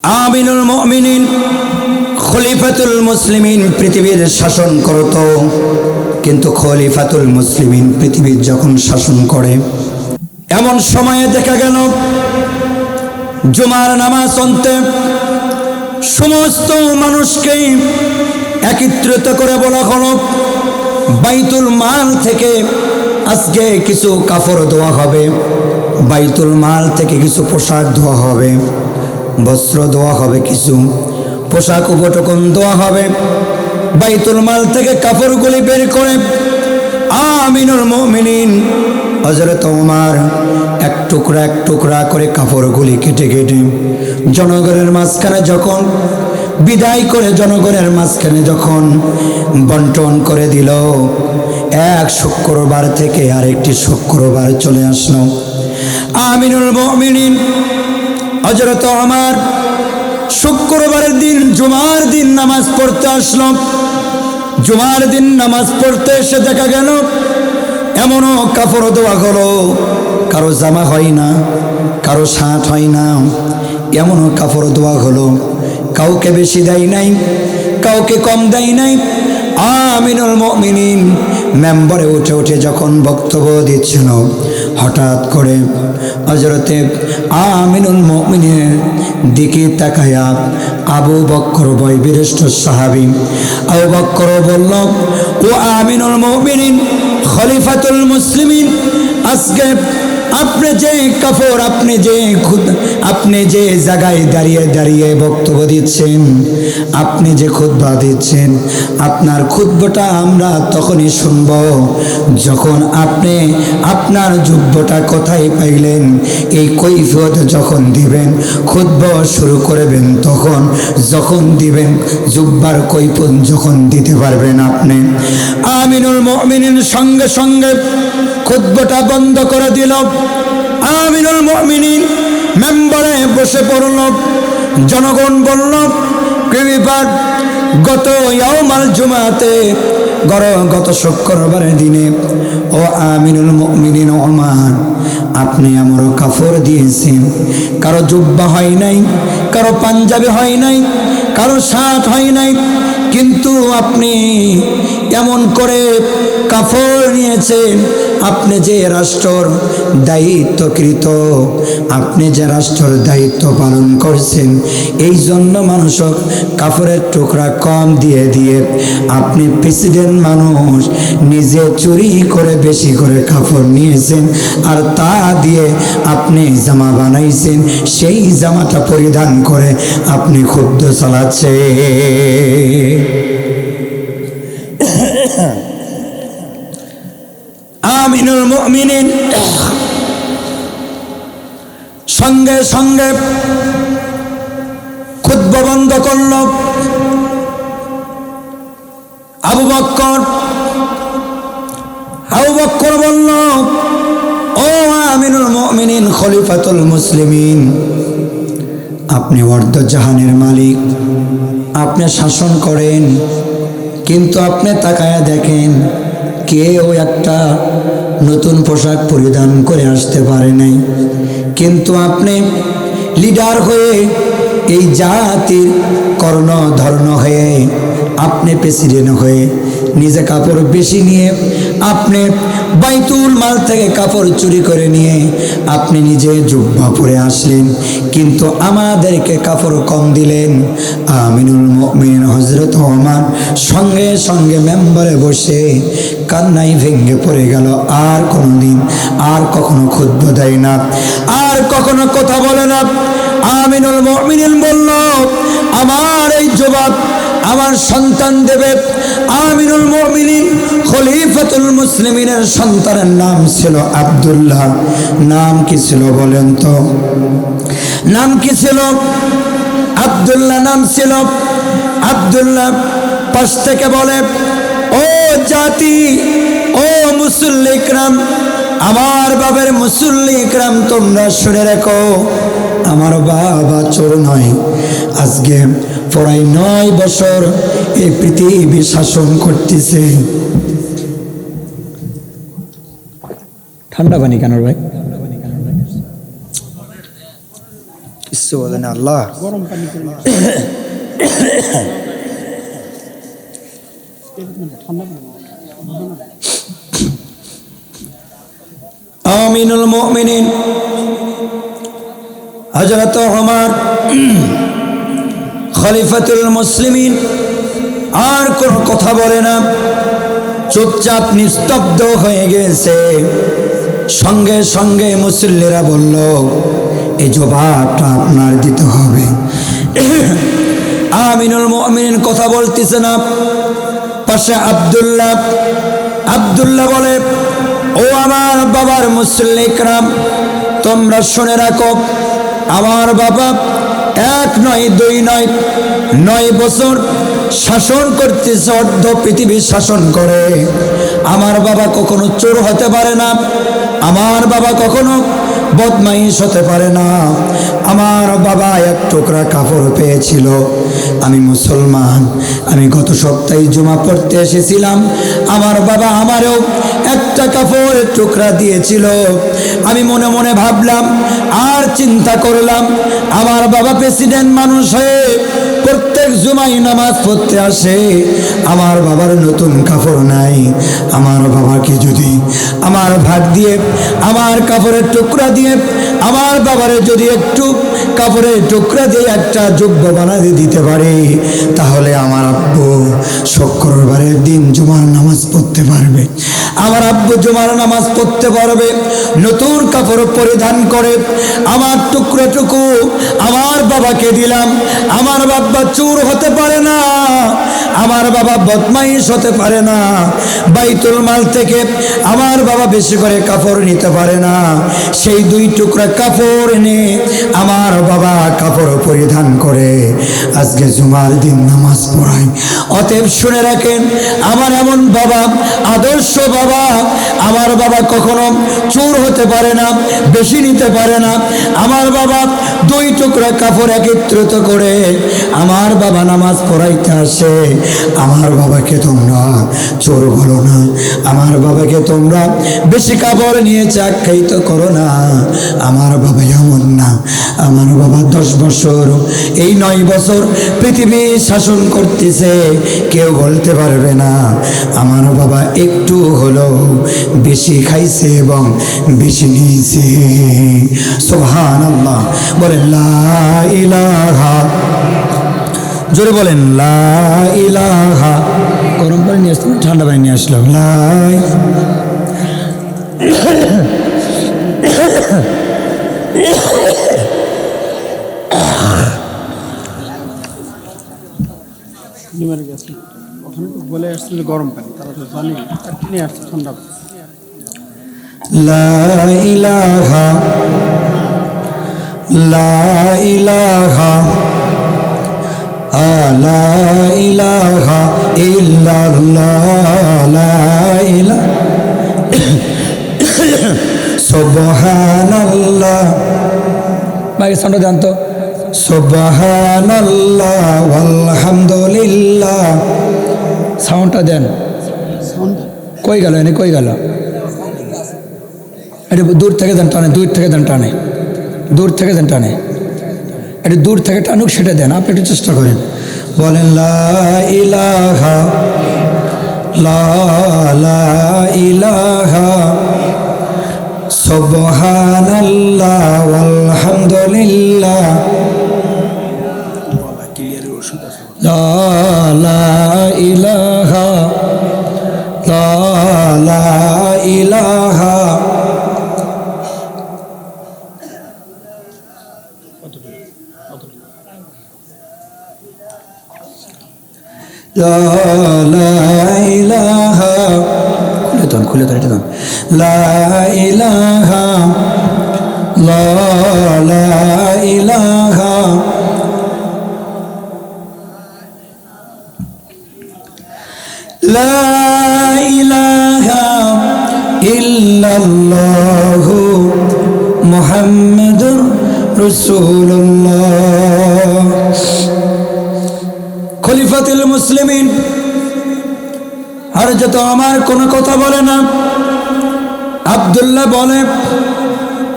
আমিনুল মুমিনিন খলিফাতুল মুসলিমিন পৃথিবীর শাসন করত, কিন্তু খলিফাতুল মুসলিমিন পৃথিবীর যখন শাসন করে এমন সময়ে দেখা গেল জুমার নামাজ অন্তে সমস্ত মানুষকে একত্রিত করে বলা হলো বাইতুল মাল থেকে আজকে কিছু কাপড় দেওয়া হবে, বাইতুল মাল থেকে কিছু পোশাক দেওয়া হবে, বস্ত্র দেওয়া হবে, কিছু পোশাক উপটকন দেওয়া হবে। বাইতুল মাল থেকে কাপড়গুলি বের করে আমিনুল মুমিনিন হযরত ওমর এক টুকরা করে কাপড়গুলি কেটে কেটে জনগণের মাঝখানে যখন বিদায় করে জনগণের মাঝখানে যখন বন্টন করে দিল, এক শুক্রবার থেকে আরেকটি শুক্রবার চলে আসলো। আমিনুল মুমিনিন হযরত ওমর শুক্রবারের দিন জুমার দিন নামাজ পড়তে আসলো। জুমার দিন নামাজ পড়তে এসে দেখা গেল এমনও কাপড় দেওয়া হলো, কারো জামা হয় না, কারো শার্ট হয় না, এমনও কাপড় দেওয়া হলো। কাউকে বেশি দেয় নাই, কাউকে কম দেয় নাই। আমিনুল মুমিনিন মেম্বারে উঠে উঠে যখন বক্তব্য দিচ্ছিল, হঠাৎ করে হযরতে আমিনুল মুমিনের দিকে তাকায়া আবু বকর বয়োজ্যেষ্ঠ সাহাবী আবু বকর বলল, ও আমিনুল মুমিনিন খলিফাতুল মুসলিমিন, আজকে আপনি যে কাপড়, আপনি যে জায়গায় দাঁড়িয়ে দাঁড়িয়ে বক্তব্য দিচ্ছেন, আপনি যে খুতবা দিচ্ছেন, আপনার খুতবাটা আমরা তখনই শুনব যখন আপনি আপনার যুব্বটা কোথায় পাইলেন, এই কৈফিয়ত যখন দিবেন, খুতবা শুরু করবেন তখন, যখন দিবেন জুব্বার কৈফিয়ত যখন দিতে পারবেন আপনি। আমিনুল মুমিনিন সঙ্গে সঙ্গে খুতবাটা বন্ধ করে দিল। আমিনুল মুমিনিন মেম্বারে বসে পড়ল। জনগণ বলল, কি ব্যাপার, গত ইয়াউমাল জুমাতে গত শুক্রবারের দিনে ও আমিনুল মুমিনিন ওমর, আপনি আমারও কাপড় দিয়েছেন, কারো জুব্বা হয় নাই, কারো পাঞ্জাবি হয় নাই, কারো শার্ট হয় নাই, কিন্তু আপনি এমন করে কাপড় নিয়েছেন। আপনি যে রাষ্ট্রর দায়িত্বকৃত, আপনি যে রাষ্ট্রের দায়িত্ব পালন করছেন, এই জন্য মানুষক কাপড়ের টুকরা কম দিয়ে দিয়ে আপনি প্রেসিডেন্ট মানুষ নিজে চুরি করে বেশি করে কাপড় নিয়েছেন, আর তা দিয়ে আপনি জামা বানাইছেন, সেই জামাটা পরিধান করে আপনি ক্ষুব্ধ চালাচ্ছেন। আমিনুল মুমিনিন সঙ্গে সঙ্গে খুতবা বন্ধ করল। আবু বকর বলল, ও আমিনুল মুমিনিন খলিফাতুল মুসলিমিন, আপনি অর্ধজাহানের মালিক, আপনি শাসন করেন, কিন্তু আপনি তাকায়া দেখেন কেউ একটা নতুন পোশাক পরিধান করে আসতে পারে নাই, কিন্তু আপনি লিডার হয়ে, এই জাতির কর্ণধর্ণ হয়ে, আপনি প্রেসিডেন্ট হয়ে নিজে কাপড় বেশি নিয়ে, আপনি বাইতুল মাল থেকে কাপড় চুরি করে নিয়ে আপনি নিজে জুব্বা পরে আসলেন, কিন্তু আমাদেরকে কাপড় কম দিলেন। আমিনুল মুমিনিন হযরত ওমর সঙ্গে সঙ্গে মেম্বারে বসে কান্নায় ভেঙে পড়ে গেল। আর কোনোদিন আর কখনো খুতবা দেয় না, আর কখনো কথা বলে না। আমিনুল মুমিনিন বলল, আমার এই জবাব আমার সন্তান দেবে। আমিনুল মুমিনিন খলিফাতুল মুসলিমিনের সন্তানের নাম ছিল আব্দুল্লাহ। নাম কি ছিল বলেন তো? নাম কি ছিল? আব্দুল্লাহ নাম ছিল। আব্দুল্লাহ পাশ থেকে বলে, ও জাতি, ও মুসল্লি ইকরাম, আমার বাবার মুসল্লি ইকরাম, তোমরা শুনে রেখো, আমার বাবা চোর নয়, আজকে প্রায় 9 বছর এই পৃথিবী শাসন করতেছে। ঠান্ডা পানি কেন ভাই? বলেন আল্লাহ। আমিনুল মুমিনিন হযরত ওমর খলিফাতুল মুসলিমিন আর কোন কথা বলে না, চুপচাপ নিস্তব্ধ হয়ে গেছে। সঙ্গে সঙ্গে মুসল্লিরা বলল, এই জবাবটা আপনার দিতে হবে। আমিনুল মুমিনিন কথা বলতেছে না। পাশে আব্দুল্লাহ বলে, ও আমার বাবার মুসল্লিকরাম, তোমরা শুনে রাখো, আমার বাবা 1 নয় 2 নয় 9 বছর শাসন করতেছে, অর্ধ পৃথিবী শাসন করে। আমার বাবা কখনো চোর হতে পারে না, আমার বাবা কখনো বদমাইশ হতে পারে না। আমার বাবা 1 টুকরা কাপড় পেয়েছিল। আমি মুসলমান, আমি গত সপ্তাহে জুমা পড়তে এসেছিলাম, আমার বাবা আমারও একটা কাপড়ের টুকরা দিয়েছিল। আমি মনে মনে ভাবলাম আর চিন্তা করলাম, আমার বাবা প্রেসিডেন্ট মানুষ হয়ে প্রত্যেক জুমায় নামাজ পড়তে আসে, আমার বাবার নতুন কাপড় নাই। আমার বাবাকে যদি আমার ভাগ দিয়ে, আমার কাপড়ের টুকরা দিয়ে, আমার বাবারে যদি একটু কাপড়ের টুকরা দিয়ে একটা যোগ্য বানাতে দিতে পারে, তাহলে আমার আব্বু শুক্রবারের দিন জুমার নামাজ পড়তে পারবে। আমার আব্বু জুমার নামাজ পড়তে পারবে, নতুন কাপড় পরিধান করে। আমার টুকরোটুকু আমার বাবাকে দিলাম। আমার বাবা চোর হতে পারে না, আমার বাবা বদমাইশ হতে পারে না, বাইতুল মাল থেকে আমার বাবা বেশি করে কাপড় নিতে পারে না। সেই 2 টুকরা কাপড় এনে আমার বাবা কাপড় পরিধান করে আজকে জুমার দিন নামাজ পড়ায়। অতএব শুনে রাখেন, আমার এমন বাবা, আদর্শ বাবা। আমার বাবা কখনো চোর হতে পারে না, বেশি নিতে পারে না। আমার বাবা 2 টুকরা কাপড় একত্রিত করে আমার বাবা নামাজ পড়াইতে আসে। আমার বাবাকে তোমরা চোর বলো না, আমার বাবাকে তোমরা বেশি কাপড় নিয়ে আখ্যায়িত করো না। আমার বাবা এমন না, আমার বাবা 10 বছর, এই 9 বছর পৃথিবী শাসন করতেছে, কেউ বলতে পারবে না আমার বাবা একটু হলো বেশি খাইছে এবং বেশি নিয়েছে। সুবহানাল্লাহ, বলেন লা ইলাহা, জোরে বলেন লা ইলাহা। গরম পানি নিয়ে আসলাম, ঠান্ডা পানি নিয়ে আসলাম। বলে আসছিল গরম পানি, তারা তো জানি নিয়ে আসছে ঠান্ডা। লা ইলাহা লা ইলাহা লা ইলাহা ইল্লাল্লাহ লা ইলাহা সুবহানাল্লাহ। ভাই সাউন্ড দেন তো। সুবহানাল্লাহ আলহামদুলিল্লাহ। সাউন্ডটা দেন। কই গেল, এনে কই গেল? এটা দূর থেকে দেন, টানে, দূর থেকে দেন, টানে, দূর থেকে দেন, টানে, এটা দূর থেকে টানুক, সেটা দেন। আপনি একটু চেষ্টা করেন, বলেন লা ইলাহা লা ইলাহা সুবহানাল্লাহ আলহামদুলিল্লাহ লা ইলাহা লা ইলাহা। খুলে তো এটা লা ইলাহা লা ইলাহা লা ইলাহা ইল্লাল্লাহু মুহাম্মাদুর রাসূলুল্লাহ। খলিফাতুল মুসলিমিন আর যত আমার কোনো কথা বলে না। আব্দুল্লাহ বলে,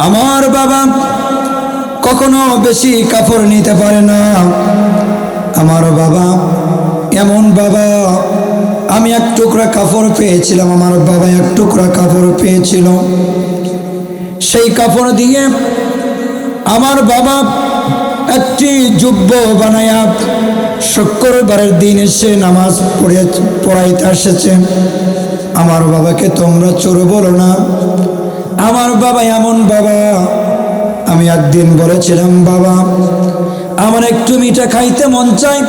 আমার বাবা কখনো বেশি কাপড় নিতে পারে না। আমার বাবা এমন বাবা, আমি এক টুকরা কাপড় পেয়েছিলাম, আমার বাবা এক টুকরা কাপড় পেয়েছিল। সেই কাপড় দিয়ে আমার বাবা একটি জুব্ব বানায়া শুক্রবারের দিন এসে নামাজ পড়াইতে এসেছে। আমার বাবাকে তোমরা চোর বলো না। আমার বাবা এমন বাবা, আমি একদিন বলেছিলাম বাবা আমার একটু মিঠা খাইতে মন চায়।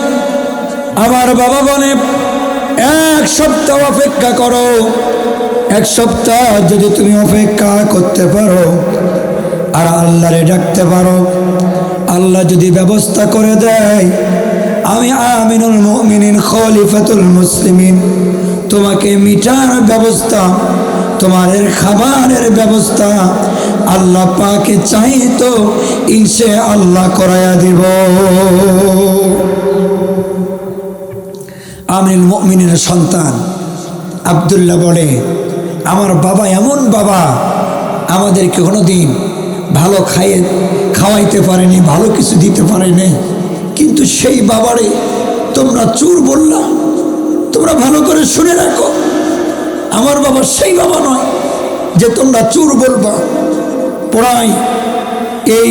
আমার বাবা বলে 1 সপ্তাহ অপেক্ষা করো। 1 সপ্তাহ যদি তুমি অপেক্ষা করতে পারো আর আল্লাহরে ডাকতে পারো, আল্লাহ যদি ব্যবস্থা করে দেয়, আমি আমিনুল মুমিনিন খলিফাতুল মুসলিমিন তোমাকে মিঠার ব্যবস্থা, তোমাদের খাবারের ব্যবস্থা আল্লাহ পাকে চাই তো ইনশাআল্লাহ করায়া দিব। আমিনুল মুমিনের সন্তান আব্দুল্লাহ বলে আমার বাবা এমন বাবা, আমাদেরকে কোনোদিন ভালো খাওয়াইতে পারেনি, ভালো কিছু দিতে পারেনি, কিন্তু সেই বাবারে তোমরা চোর বললা। তোমরা ভালো করে শুনে রাখো, আমার বাবা সেই বাবা নয় যে তোমরা চোর বলবা। প্রায় এই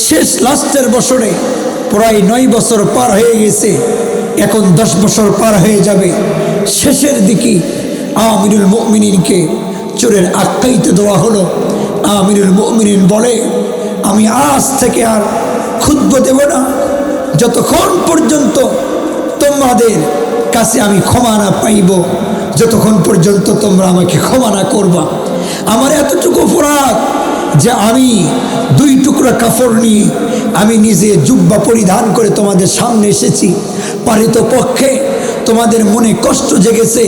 শেষ লাস্টের বছরে প্রায় 9 বছর পার হয়ে গেছে, এখন 10 বছর পার হয়ে যাবে। শেষের দিকে আমিনুল মুমিনিনকে চোরের আখ্যায়িত দেওয়া হলো। আমিনুল মুমিনিন বলে আমি আজ থেকে আর খুতবা দেব না যতক্ষণ পর্যন্ত তোমাদের কাছে আমি ক্ষমা না পাইব, যতক্ষণ পর্যন্ত তোমরা আমাকে ক্ষমা না করবা। আমার এতটুকু অপরাধ যে আমি 2 টুকরা কাপড় নিয়ে আমি নিজে জুব্বা পরিধান করে তোমাদের সামনে এসেছি। পারিত পক্ষে তোমাদের মনে কষ্ট জেগেছে,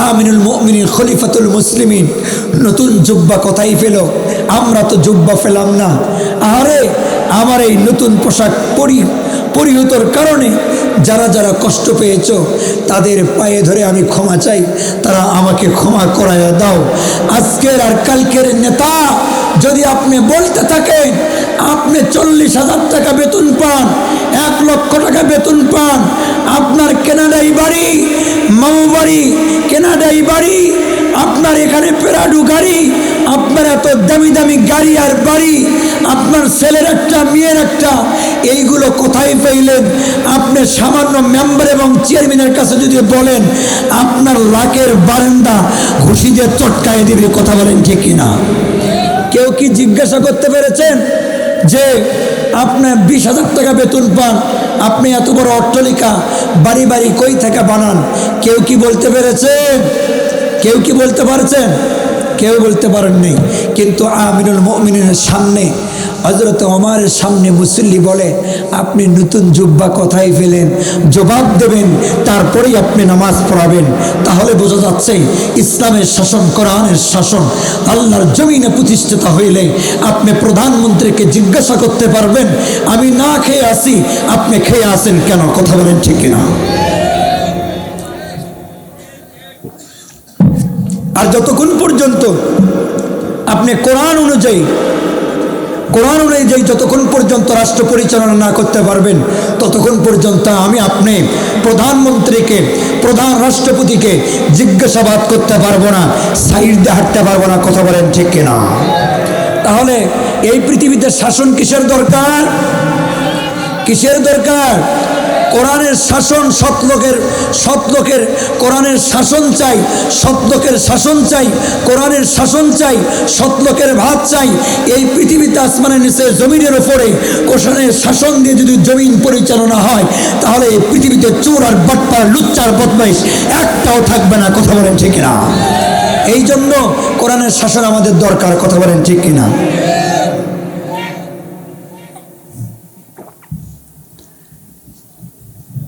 আমিনুল মুমিনিন খলিফাতুল মুসলিমিন নতুন জুব্বা কোথায় পেল, আমরা তো জুব্বা পেলাম না। আরে আমার এই নতুন পোশাক পরিহিতর কারণে যারা যারা কষ্ট পেয়েছ তাদের পায়ে ধরে আমি ক্ষমা চাই, তারা আমাকে ক্ষমা করাইয়া দাও। আজকের আর কালকের নেতা যদি আপনি বলতে থাকেন আপনি 40,000 টাকা বেতন পান, 1 লক্ষ টাকা বেতন পান, আপনার কেনাডাই বাড়ি, মামু বাড়ি, কেনাডাই বাড়ি, আপনার এখানে পেরাডু গাড়ি, আপনার এত দামি দামি গাড়ি আর বাড়ি, আপনার ছেলের একটা মেয়ের একটা, এইগুলো কোথায় পাইলেন? আপনি সামান্য মেম্বার এবং চেয়ারম্যানের কাছে যদি বলেন আপনার লাখের বারান্দা ঘুষি দিয়ে চটকায় দিবে। কথা বলেন ঠিক কিনা? কেউ কি জিজ্ঞাসা করতে পেরেছেন যে আপনার 20,000 টাকা বেতন পান, আপনি এত বড় অট্টালিকা বাড়ি বাড়ি কই থেকে বানান? কেউ কি বলতে পেরেছেন? কেউ কি বলতে পারছেন? কেউ বলতে পারেননি। কিন্তু আমিনুল মুমিনিনের সামনে, হযরত ওমরের সামনে মুসল্লি বলে আপনি নতুন জুব্বা কোথায় পেলেন? জবাব দেবেন, তারপরেই আপনি নামাজ পড়াবেন। তাহলে বোঝা যাচ্ছে ইসলামের শাসন, কোরআনের শাসন আল্লাহর জমিনে প্রতিষ্ঠিত হইলে আপনি প্রধানমন্ত্রীকে জিজ্ঞাসা করতে পারবেন আমি না খেয়ে আসি, আপনি খেয়ে আসেন কেন? কথা বলেন ঠিক কিনা? আর যতক্ষণ পর্যন্ত আপনি কোরআন অনুযায়ী যতক্ষণ পর্যন্ত রাষ্ট্র পরিচালনা না করতে পারবেন ততক্ষণ পর্যন্ত আমি আপনি প্রধানমন্ত্রীকে, প্রধান রাষ্ট্রপতিকে জিজ্ঞাসাবাদ করতে পারবো না, সাইড দিয়ে হাঁটতে পারবো না। কথা বলেন ঠিক কিনা? তাহলে এই পৃথিবীতে শাসন কিসের দরকার? কিসের দরকার? কোরআনের শাসন, সৎলোকের কোরআনের শাসন চাই, সৎলোকের শাসন চাই, কোরআনের শাসন চাই, সৎলোকের ভাত চাই। এই পৃথিবীতে আসমানের নিচে জমিনের ওপরে কোরআনের শাসন দিয়ে যদি জমিন পরিচালনা হয় তাহলে এই পৃথিবীতে চোর আর বাটপার, লুচ্চার, বদমাইশ একটাও থাকবে না। কথা বলেন ঠিক কিনা? এই জন্য কোরআনের শাসন আমাদের দরকার। কথা বলেন ঠিক কিনা?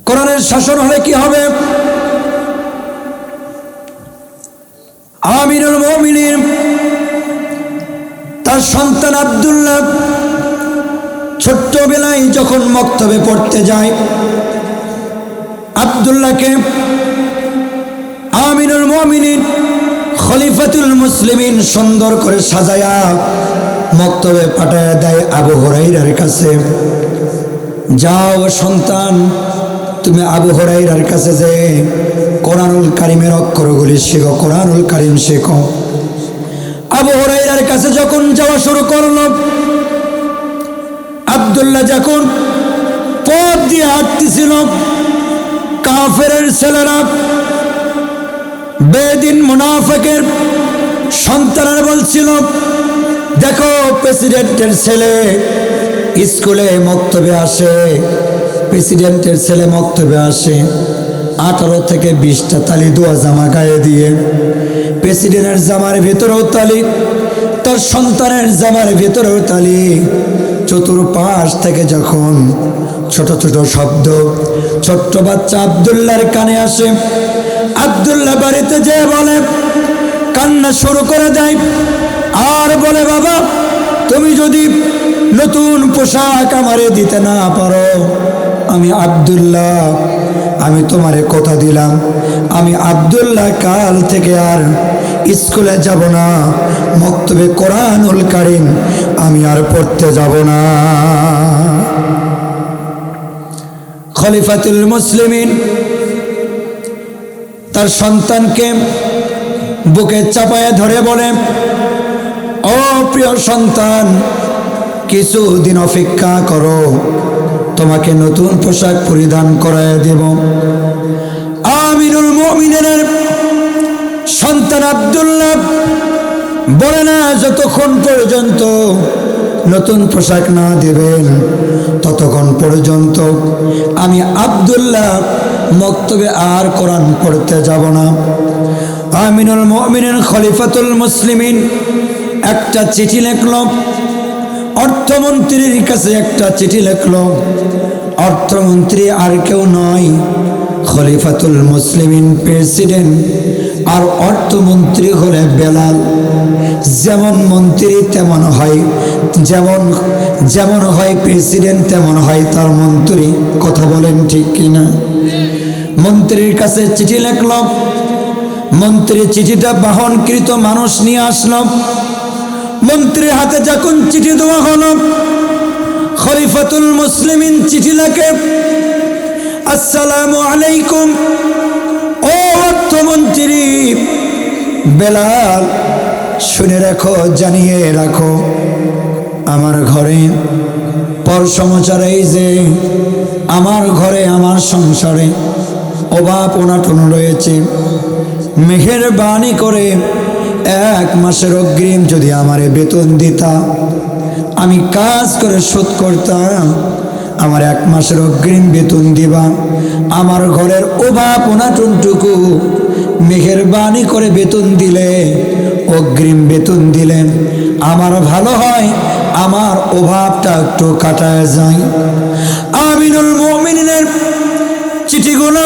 কোরআনের শাসন হলে কি হবে? আমিনুল মুমিনিন তার সন্তান আব্দুল্লাহ ছোট্টবেলায় যখন মক্তবে পড়তে যায়, আব্দুল্লাহকে আমিনুল মুমিনিন খলিফাতুল মুসলিমিন সুন্দর করে সাজায়া মক্তবে পাঠায় দেয় আবু হুরায়রার কাছে। যাও সন্তান, তুমি আবু হুরায়রার কাছে যে কোরআনুল কারিমের অক্ষরগুলি শেখো, কোরআনুল কারিম শেখো। আবু হুরায়রার কাছে যখন যাওয়া শুরু করল, আব্দুল্লাহ যখন পথ দিয়ে হাঁটতেছিল, কাফেরের ছেলেরা, বেদিন মুনাফিকের সন্তানরা বলছিল, দেখো প্রেসিডেন্টের ছেলে স্কুলে মক্তবে আসে, প্রেসিডেন্টের ছেলে মক্তবে আসে, 18 থেকে 20টা তালি দোয়া জামা গায়ে দিয়ে, প্রেসিডেন্টের জামার ভেতরেও তালি, তার সন্তানের জামার ভেতরেও তালি। চতুর্পাশ থেকে যখন ছোট ছোট শব্দ ছোট্ট বাচ্চা আব্দুল্লাহর কানে আসে, আব্দুল্লাহ বাড়িতে যেয়ে বলে, কান্না শুরু করে দেয় আর বলে, বাবা তুমি যদি নতুন পোশাক আমারে দিতে না পারো, আমি আব্দুল্লাহ, আমি তোমারে কথা দিলাম, আমি আব্দুল্লাহ কাল থেকে আর স্কুলে যাব না, মক্তবে কোরআনুল কারীম আমি আর পড়তে যাব না। খলিফাতুল মুসলিমিন তার সন্তানকে বুকে চাপায় ধরে বলে, ও প্রিয় সন্তান, কিছুদিন অপেক্ষা করো, তোমাকে নতুন পোশাক পরিধান করায় দেব। আমিরুল মুমিনিনের সন্তান আব্দুল্লাহ বলে না, যতক্ষণ পর্যন্ত নতুন পোশাক না দেবেন ততক্ষণ পর্যন্ত আমি আব্দুল্লাহ মক্তবে আর কোরআন পড়তে যাব না। আমিরুল মুমিনিন খলিফাতুল মুসলিমিন একটা চিঠি লিখল, অর্থমন্ত্রীর কাছে একটা চিঠি লিখল। অর্থমন্ত্রী আর কেউ নয়, খলিফাতুল মুসলিমিন প্রেসিডেন্ট, আর অর্থমন্ত্রী হলে বেলাল। যেমন মন্ত্রী তেমন হয়, যেমন হয় প্রেসিডেন্ট তেমন হয় তার মন্ত্রী। কথা বলেন ঠিক কিনা? মন্ত্রীর কাছে চিঠি লিখল, মন্ত্রী চিঠিটা বাহনকৃত মানুষ নিয়ে আসলো। মন্ত্রীর হাতে যখন চিঠি দেওয়া হলো, খলিফাতুল মুসলিমিন চিঠি লেখে, আসসালামু আলাইকুম, ও অর্থমন্ত্রী বেলাল, শুনে রাখো, জানিয়ে রাখো, আমার ঘরে পর সমাচার এই যে আমার ঘরে, আমার সংসারে অভাব অনাটন রয়েছে। মেহেরবানি করে 1 মাসের অগ্রিম যদি আমারে বেতন দিতা, আমি কাজ করে শোধ করতাম। আমার 1 মাসের অগ্রিম বেতন দিবা, আমার ঘরের অভাব অনাটনটুকু মেহেরবানি করে বেতন দিলে, অগ্রিম বেতন দিলে আমার ভালো হয়, আমার অভাবটা একটু কাটায় যায়। আমিরুল মুমিনিনের চিঠিগুলো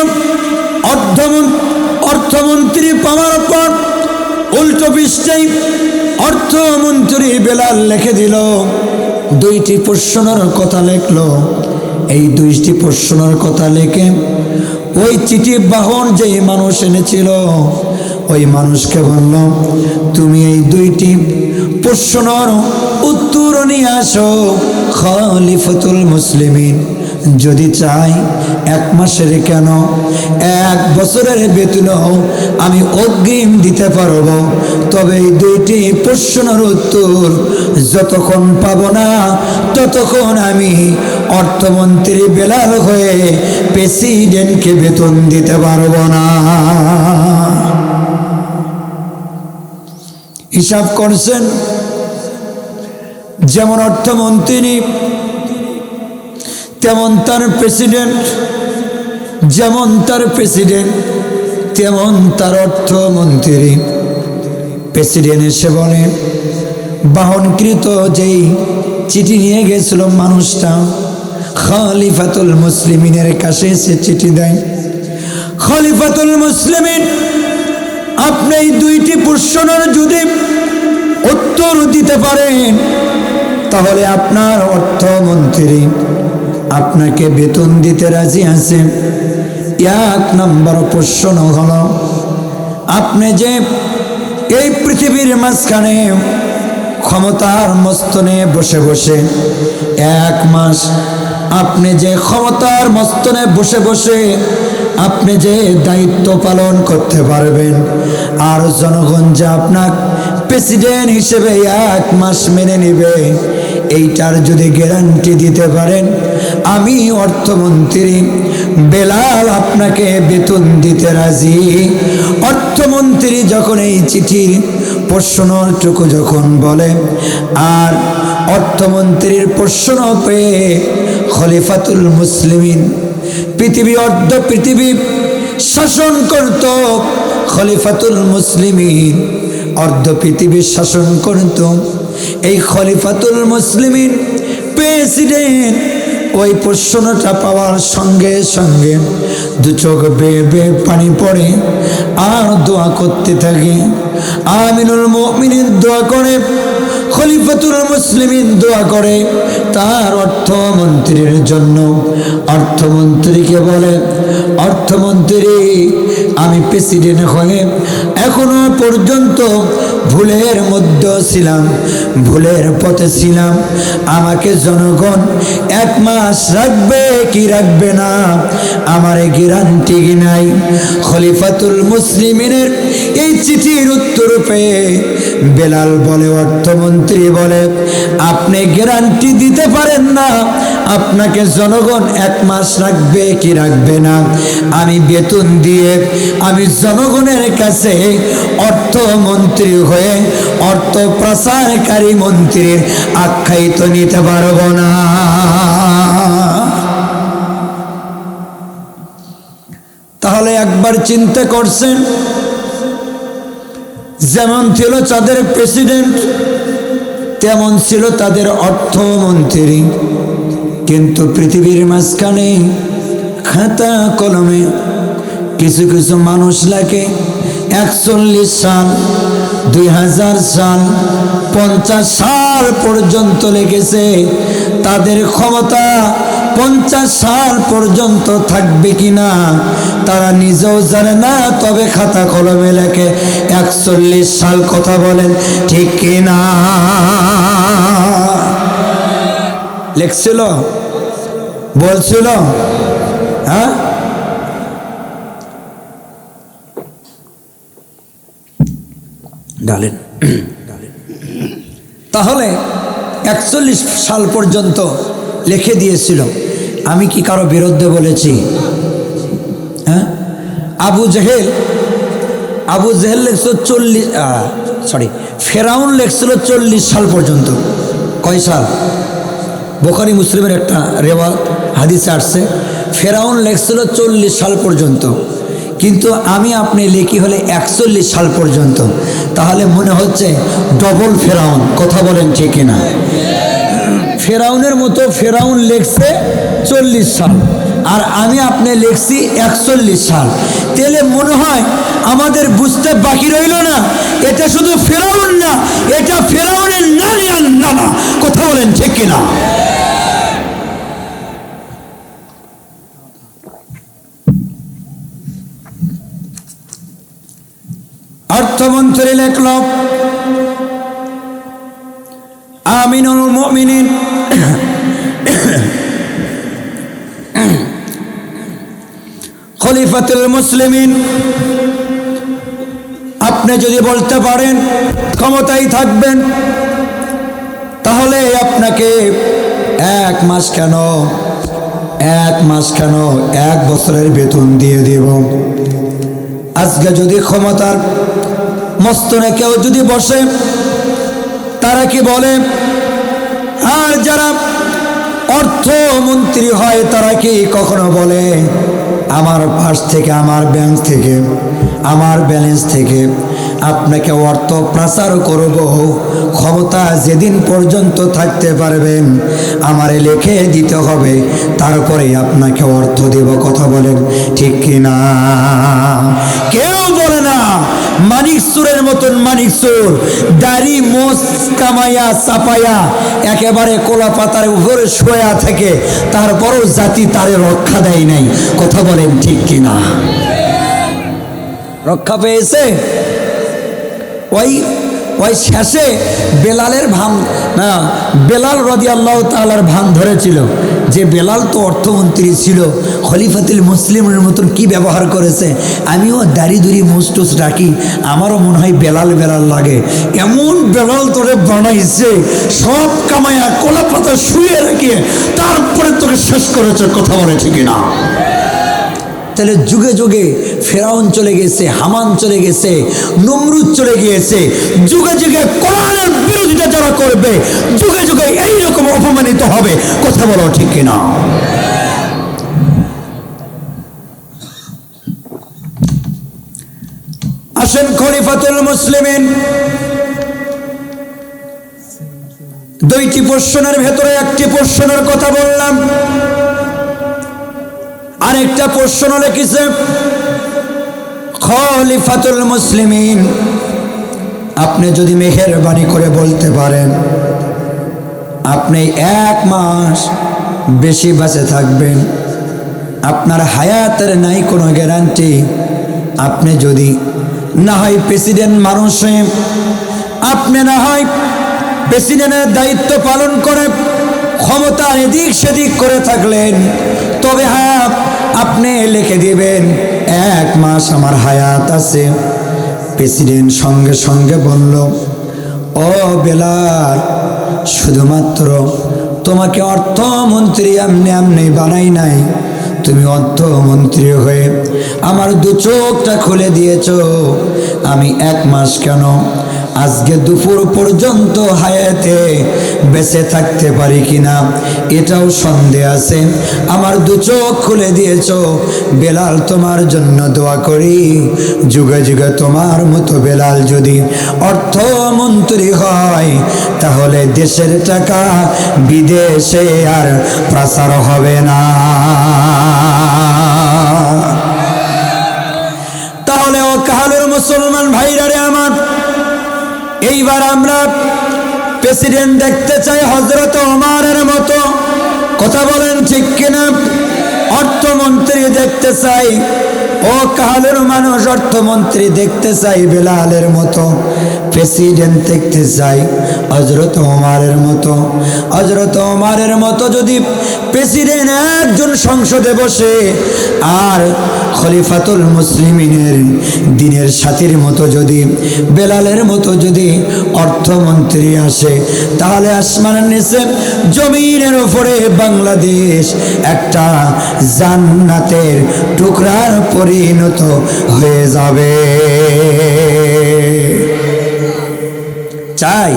অর্থমন্ত্রী পাওয়ার পর উল্টো পৃষ্ঠায় অর্থমন্ত্রী বেলাল লিখে দিল 2টি প্রশ্নের কথা লিখলো। এই 2টি প্রশ্নের কথা লিখে ওই চিঠি বাহন যেই মানুষ এনেছিল ওই মানুষকে বলল, তুমি এই 2টি প্রশ্নের উত্তর নিয়ে আসো। খলিফাতুল মুসলিমিন যদি চাই 1 মাসের কেন 1 বছরের বেতনও আমি অগ্রিম দিতে পারবো, তবে এই 2টি প্রশ্নের উত্তর যতক্ষণ পাবো না ততক্ষণ আমি অর্থমন্ত্রী বেলাল হয়ে প্রেসিডেন্টকে বেতন দিতে পারবো না। হিসাব করছেন, যেমন অর্থমন্ত্রী তেমন তার প্রেসিডেন্ট, যেমন তার প্রেসিডেন্ট তেমন তার অর্থমন্ত্রী। প্রেসিডেন্ট এসে বলে, বাহনকৃত যেই চিঠি নিয়ে গেছিল মানুষটা খলিফাতুল মুসলিমিনের কাছে এসে চিঠি দেয়, খলিফাতুল মুসলিমিন আপনি এই 2টি প্রশ্নের যদি উত্তর দিতে পারেন তাহলে আপনার অর্থমন্ত্রী আপনাকে বেতন দিতে রাজি আছে। 1 নম্বর প্রশ্ন হলো, আপনি যে এই পৃথিবীর মাঝখানে ক্ষমতার মস্তনে বসে বসে 1 মাস আপনি যে ক্ষমতার মস্তনে বসে বসে আপনি যে দায়িত্ব পালন করতে পারবেন, আর জনগণ যে আপনার প্রেসিডেন্ট হিসেবে 1 মাস মেনে নেবে, এইটার যদি গ্যারান্টি দিতে পারেন, আমি অর্থমন্ত্রী বেলাল আপনাকে বেতন দিতে রাজি। অর্থমন্ত্রী যখন এই চিঠির প্রশ্নটুকু যখন বলে, আর অর্থমন্ত্রীর প্রশ্ন পেয়ে খলিফাতুল মুসলিমিন, পৃথিবী অর্ধ পৃথিবী শাসন করত খলিফাতুল মুসলিমিন, অর্ধ পৃথিবী শাসন করত এই খলিফাতুল মুসলিমিন প্রেসিডেন্ট, ওই প্রশ্নটা পাওয়ার সঙ্গে সঙ্গে 2 চোখ বেয়ে বেয়ে পানি পড়ে আর দোয়া করতে থাকে। আমিনুল মুমিনিন দোয়া করে, খলিফাতুল মুসলিমিন দোয়া করে তার অর্থমন্ত্রীর জন্য। অর্থমন্ত্রীকে বলে, অর্থমন্ত্রী আমি প্রেসিডেন্ট হয়ে এখনো পর্যন্ত ভুলের মধ্যে ছিলাম, ভুলের পথে ছিলাম, আমাকে জনগণ 1 মাস রাখবে কি রাখবে না আমার গ্যারান্টি নাই। খলিফাতুল মুসলিমিনের এই চিঠির উত্তর পেয়ে বেলাল বলে, অর্থমন্ত্রী বলে, আপনি গ্যারান্টি দিতে পারেন না আপনাকে জনগণ 1 মাস রাখবে কি রাখবে না, আমি বেতন দিয়ে আমি জনগণের কাছে অর্থমন্ত্রী হয়ে অর্থ প্রসারকারী মন্ত্রীর আখ্যায়িত নিতে পারবো না। তাহলে একবার চিন্তা করছেন, যেমন ছিল তাদের প্রেসিডেন্ট তেমন ছিল তাদের অর্থমন্ত্রী, কিন্তু পৃথিবীর মাঝখানে খাতা কলমে কিছু কিছু মানুষ লাগে 41 সাল 2000 সাল 50 সাল পর্যন্ত লেগেছে, তাদের ক্ষমতা 50 সাল পর্যন্ত থাকবে কিনা তারা নিজেও জানে না, তবে খাতা কলমে লেখে 41 সাল। কথা বলেন ঠিক কিনা? লেখছিল, বলছিল, হ্যাঁ? ডালেন। তাহলে 41 সাল পর্যন্ত লিখে দিয়েছিল। আমি কি কারো বিরুদ্ধে বলেছি? হ্যাঁ, আবু জেহেল লেখছিল 40, ফেরাউন লেখছিল 40 সাল পর্যন্ত। কয় সাল? বুখারী মুসলিমের একটা রেওয়াত হাদিসে আসছে ফেরাউন লেখছিল 40 সাল পর্যন্ত, কিন্তু আমি আপনি লিখি হলে 41 সাল পর্যন্ত। তাহলে মনে হচ্ছে ডবল ফেরাউন। কথা বলেন ঠিক কিনা? ফেরাউনের মতো ফেরাউন লেখছে 40 সাল আর আমি আপনি লিখছি 41 সাল। তাহলে মনে হয় আমাদের বুঝতে বাকি রইল না, এটা শুধু ফেরাউন না, এটা ফেরাউনের নানি আর নানা। কথা বলেন ঠিক কিনা? অর্থমন্ত্রী লেখল, আমিনুল মুমিনিন খলিফাতুল মুসলিমিন, আপনি যদি বলতে পারেন ক্ষমতায় থাকবেন, তাহলে আপনাকে 1 মাস কেন 1 বছরের বেতন দিয়ে দেব। আজকে যদি ক্ষমতার মস্তনে কেউ যদি বসে, তারা কি বলে? আর যারা অর্থমন্ত্রী হয় তারা কি কখনো বলে আমার পাশ থেকে, আমার ব্যাংক থেকে, আমার ব্যালেন্স থেকে আপনাকে অর্থ প্রচার করব, ক্ষমতা যেদিন পর্যন্ত থাকতে পারবেন আমারে লিখে দিতে হবে, তারপরে আপনাকে অর্থ দেব। কথা বলেন ঠিক কিনা? কেউ বলে না। মানিক চোরের মতন মানিক চোর দাড়ি মোচ কামাইয়া চাপাইয়া একেবারে কোলা পাতার উপরে শোয়া থেকে, তারপরও জাতি তারে রক্ষা দেয় নাই। কথা বলেন ঠিক কিনা? রক্ষা পেয়েছে। ওই ওই শেষে বেলালের ভান না, বেলাল রাদিয়াল্লাহু তাআলার ভান ধরেছিল যে বেলাল তো অর্থমন্ত্রী ছিল, খলিফাতুল মুসলিমের মতন কি ব্যবহার করেছে, আমিও দাড়ি দুড়ি মুস্টুস রাখি, আমারও মনে হয় বেলাল বেলাল লাগে। এমন বেলাল তোরে বানাইছে, সব কামাইয়া কোলা পাতা শুয়ে রেখে তারপরে তোকে শেষ করেছে। কথা বলে ঠিক না? তাহলে যুগে যুগে ফেরাউন চলে গেছে, হামান চলে গেছে, নমরুদ চলে গিয়েছে, যুগে যুগে কোরআনের বিরোধিতা যারা করবে যুগে যুগে এইরকম অপমানিত হবে। কথা বলো ঠিক কিনা? আসেন খলিফাতুল মুসলিমিন দুইটি পোর্শনের ভেতরে একটি পোর্শনের কথা বললাম, আরেকটা প্রশ্ন লিখেছে খলিফাতুল মুসলিমিন। আপনি যদি মেহেরবানি করে বলতে পারেন আপনি 1 মাস বেশি বেঁচে থাকবেন, আপনার হায়াতের নাই কোনো গ্যারান্টি, আপনি যদি না হয় প্রেসিডেন্ট মানুষে, আপনি না হয় প্রেসিডেন্টের দায়িত্ব পালন করে ক্ষমতা এদিক সেদিক করে থাকলেন, তবে হ্যাঁ আপনি লিখে দিবেন 1 মাস আমার হায়াত আছে। প্রেসিডেন্ট সঙ্গে সঙ্গে বলল, ও বেলাল, শুধুমাত্র তোমাকে অর্থমন্ত্রী এমনি এমনি বানাই নাই, তুমি অর্থমন্ত্রী হয়ে আমার 2 চোখটা খুলে দিয়েছ। আমি 1 মাস কেন, আজকে দুপুর পর্যন্ত হায়াতে বেঁচে থাকতে পারি কিনা এটাও সন্দেহ আছে। আমার 2 চোখ খুলে দিয়েছ বেলাল, তোমার জন্য দোয়া করি যুগে যুগে তোমার মতো বেলাল যদি অর্থমন্ত্রী হয় তাহলে দেশের টাকা বিদেশে আর প্রচার হবে না। তাহলে ও কাহালুর মুসলমান ভাইরা রে আমার, এইবার আমরা প্রেসিডেন্ট দেখতে চাই হযরত ওমরের মতো। কথা বলেন ঠিক কিনা? অর্থমন্ত্রী দেখতে চাই, ও কাহালের মানুষ অর্থমন্ত্রী দেখতে চাই বেলালের মতো, প্রেসিডেন্ট দেখতে চাই হযরত ওমরের মতো। হযরত ওমরের মতো যদি প্রেসিডেন্ট একজন সংসদে বসে আর খলিফাতুল মুসলিমিনের দিনের সাথীর মতো যদি বেলালের মতো যদি অর্থমন্ত্রী আসে, তাহলে আসমানের নিচে জমিনের উপরে বাংলাদেশ একটা জান্নাতের টুকরার পরিণত হয়ে যাবে। চাই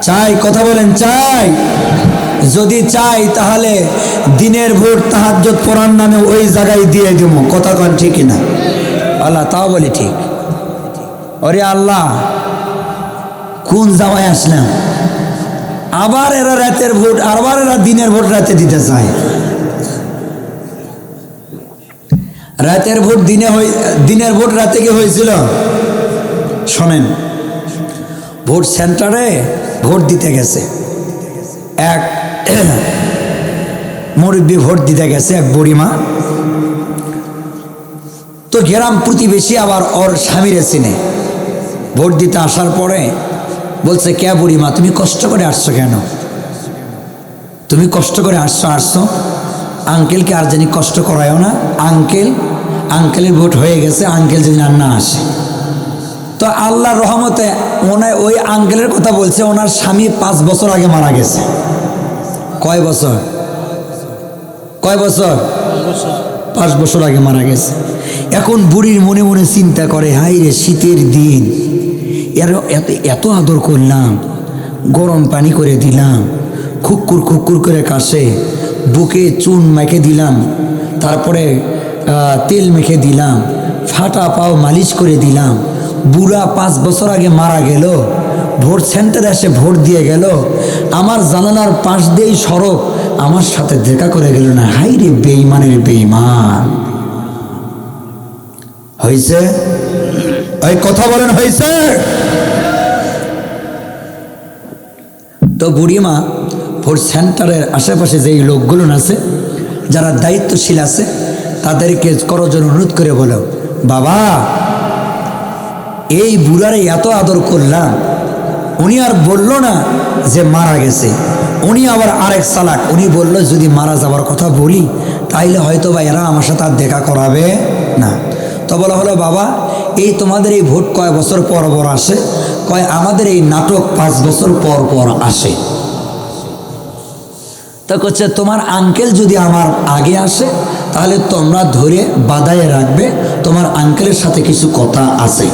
চাই, কথা বলেন চাই? যদি চাই তাহলে দিনের ভোট তাহাজ্জুদ পড়ার নামে ওই জায়গায় দিয়ে দেব। কথা কন ঠিক না? আল্লাহ তাও বলি ঠিক। ওরে আল্লাহ, কোন জামায় আসলাম, আবার এরা রাতের ভোট, আবার এরা দিনের ভোট রাতে দিতে চায়। রাতের ভোট দিনের ভোট রাতে কি হয়েছিল শোনেন। ভোট সেন্টারে ভোট দিতে গেছে এক মুরব্বী, ভোট দিতে গেছে এক বুড়িমা। তো গ্রাম প্রতিবেশী আবার ওর স্বামীরে চিনে। ভোট দিতে আসার পরে বলছে, কে বুড়িমা তুমি কষ্ট করে আসছো কেন? তুমি কষ্ট করে আসছো আঙ্কেলকে আর জানি কষ্ট করায়ও না। আঙ্কেলের ভোট হয়ে গেছে, আঙ্কেল যদি আর না আসে। তো আল্লাহর রহমতে ওই আঙ্কেলের কথা বলছে, ওনার স্বামী 5 বছর আগে মারা গেছে। কয় বছর? 5 বছর আগে মারা গেছে। এখন বুড়ির মনে মনে চিন্তা করে, হাই রে শীতের দিন, এত আদর করলাম, গরম পানি করে দিলাম, খুক্কুর করে কাশে, বুকে চুন মেখে দিলাম, তারপরে তেল মেখে দিলাম, ফাটা পাও মালিশ করে দিলাম। বুড়া 5 বছর আগে মারা গেল, ভোট সেন্টারে এসে ভোট দিয়ে গেল, আমার জানালার পাশ দিয়েই সড়ক, আমার সাথে দেখা করে গেল না। হাই রে বেঈমানের বেঈমান। হয়েছে? ওই কথা বলেন হয়েছে? তো বুড়িমা ভোট সেন্টারের আশেপাশে যেই লোকগুলো আছে, যারা দায়িত্বশীল আছে, তাদেরকে করজন অনুরোধ করে বলো, বাবা এই বুড়ারে এত আদর করলাম, উনি আর বলল না যে মারা গেছে, উনি আবার আরেক চালাক, উনি বলল যদি মারা যাওয়ার কথা বলি তাইলে হয়তো বা এরা আমার সাথে আর দেখা করাবে না। তো বলা হলো বাবা এই তোমাদের এই ভোট কয় বছর পর পর আসে? কয় আমাদের এই নাটক 5 বছর পর পর আসে। তো করছে তোমার আঙ্কেল যদি আমার আগে আসে তাহলে তোমরা ধরে বাদায় রাখবে, তোমার আঙ্কেলের সাথে কিছু কথা আছে।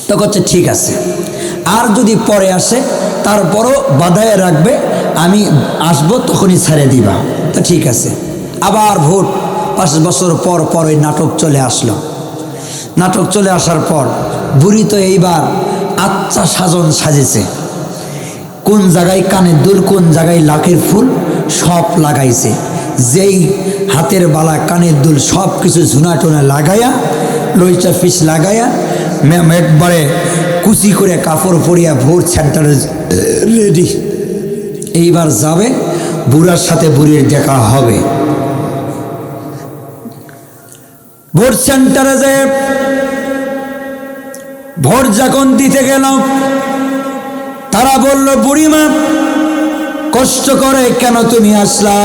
তো করছে ঠিক আছে, আর যদি পরে আসে তারপরও বাদায় রাখবে, আমি আসবো তখনই ছেড়ে দিবা। তো ঠিক আছে। আবার ভোট 5 বছর পর পর ওই নাটক চলে আসলো। নাটক চলে আসার পর বুড়ি তো এইবার আচ্ছা সাজন সাজেছে, কোন জায়গায় কানের দুল, কোন জায়গায় লাখের ফুল সব লাগাইছে। যেই হাতের বালা কানের দুল সব কিছু ঝুনা টুনা লাগাইয়া, লইচা ফিস লাগাইয়া ম্যাম একবারে কুচি করে কাপড় পরিয়া ভোট সেন্টারে রেডি। এইবার যাবে, বুড়ার সাথে বুড়ির দেখা হবে। ভোট সেন্টারে যে ভোট যখন দিতে গেল, তারা বলল বুড়িমা কষ্ট করে কেন তুমি আসলা?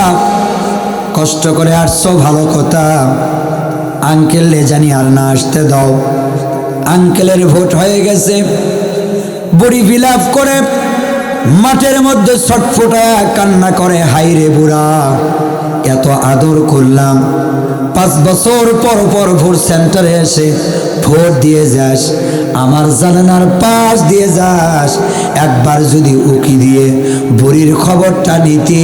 কষ্ট করে আসছো ভালো কথা, আঙ্কেল লে জানি আর না আসতে দাও। আঙ্কেলের ভোট হয়ে গেছে। বুড়ি বিলাপ করে মাঠের মধ্যে ছটফটায় কান্না করে, হাই রে বুড়া এত আদর করলাম, 5 বছর পর পর ভোট সেন্টারে এসে ভোট দিয়ে যাস, আমার জানালার পাশ দিয়ে যাস, একবার যদি উকি দিয়ে বুড়ির খবরটা নিতি,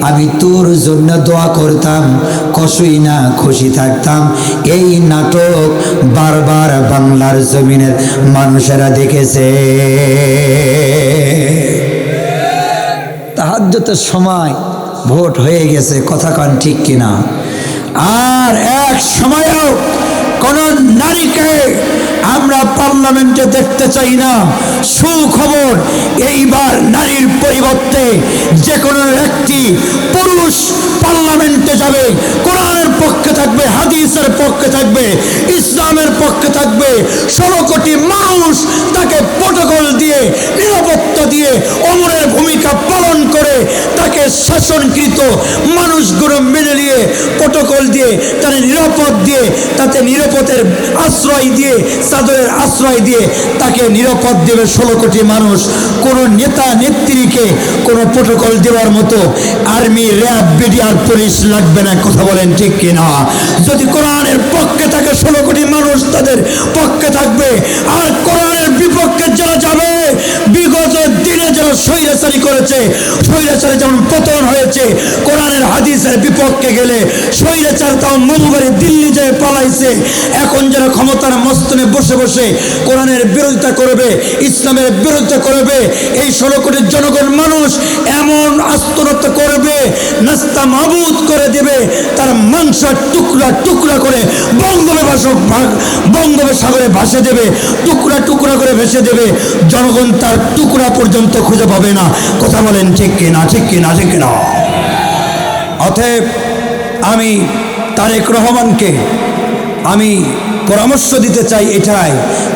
আমি তোর জন্য দোয়া করতাম, কষই না খুশি থাকতাম। এই নাটক বারবার বাংলার জমিনের মানুষেরা দেখেছে। তাহাজ্জুদের সময় ভোট হয়ে গেছে, কথা কন ঠিক কিনা? আর এক সময়ও কোন নারীকে আমরা পার্লামেন্টে দেখতে চাই না। সুখবর, এইবার নারীর পরিবর্তে যে কোনো একটি পুরুষ পার্লামেন্টে যাবে, কোরআনের পক্ষে থাকবে, হাদিসের পক্ষে থাকবে, ইসলামের পক্ষে থাকবে। 16 কোটি মানুষ তাকে প্রটোকল দিয়ে, নিরাপত্তা দিয়ে, অমরের ভূমিকা পালন করে তাকে শাসনকৃত মানুষগুলো মেনে নিয়ে, প্রটোকল দিয়ে, তার নিরাপদ দিয়ে, তাতে নিরাপদের আশ্রয় দিয়ে, চাদরের আশ্রয় দিয়ে তাকে নিরাপদ দেবে 16 কোটি মানুষ। কোন নেতা নেত্রীকে কোন প্রটোকল দেওয়ার মতো আর্মি, র্যাব, বিডিআর, পুলিশ লাগবে না। কথা বলেন ঠিক কিনা? যদি কোরআনের পক্ষে থাকে 16 কোটি মানুষ তাদের পক্ষে থাকবে। আর কোরআনের বিপক্ষে যারা যাবে, বিগত দিনে যারা স্বৈরাচারী করেছে, স্বৈরাচারী যেমন পতন হয়েছে, কোরআনের হাদিসের বিপক্ষে গেলে স্বৈরাচার তাও মুম্বাই দিল্লি যায় পালাইছে। এখন যারা ক্ষমতার মস্তনে বসে বসে কোরআনের বিরোধিতা করবে, ইসলামের বিরোধিতা করবে, এই 16 কোটি জনগণ মানুষ এমন আস্তরত করবে, নাস্তা মাবুদ করে দেবে, তার মাংস টুকরা টুকরা করে বঙ্গোপসাগরে ভাসে দেবে, টুকরা টুকরা করে ভেসে দেবে। জনগণ তার টুকরা পর্যন্ত খুঁজে পাবে না। কথা বলেন ঠিক কিনা? ঠিক কিনা? ঠিক কিনা? অতএব আমি তারেক রহমানকে আমি পরামর্শ দিতে চাই এটাই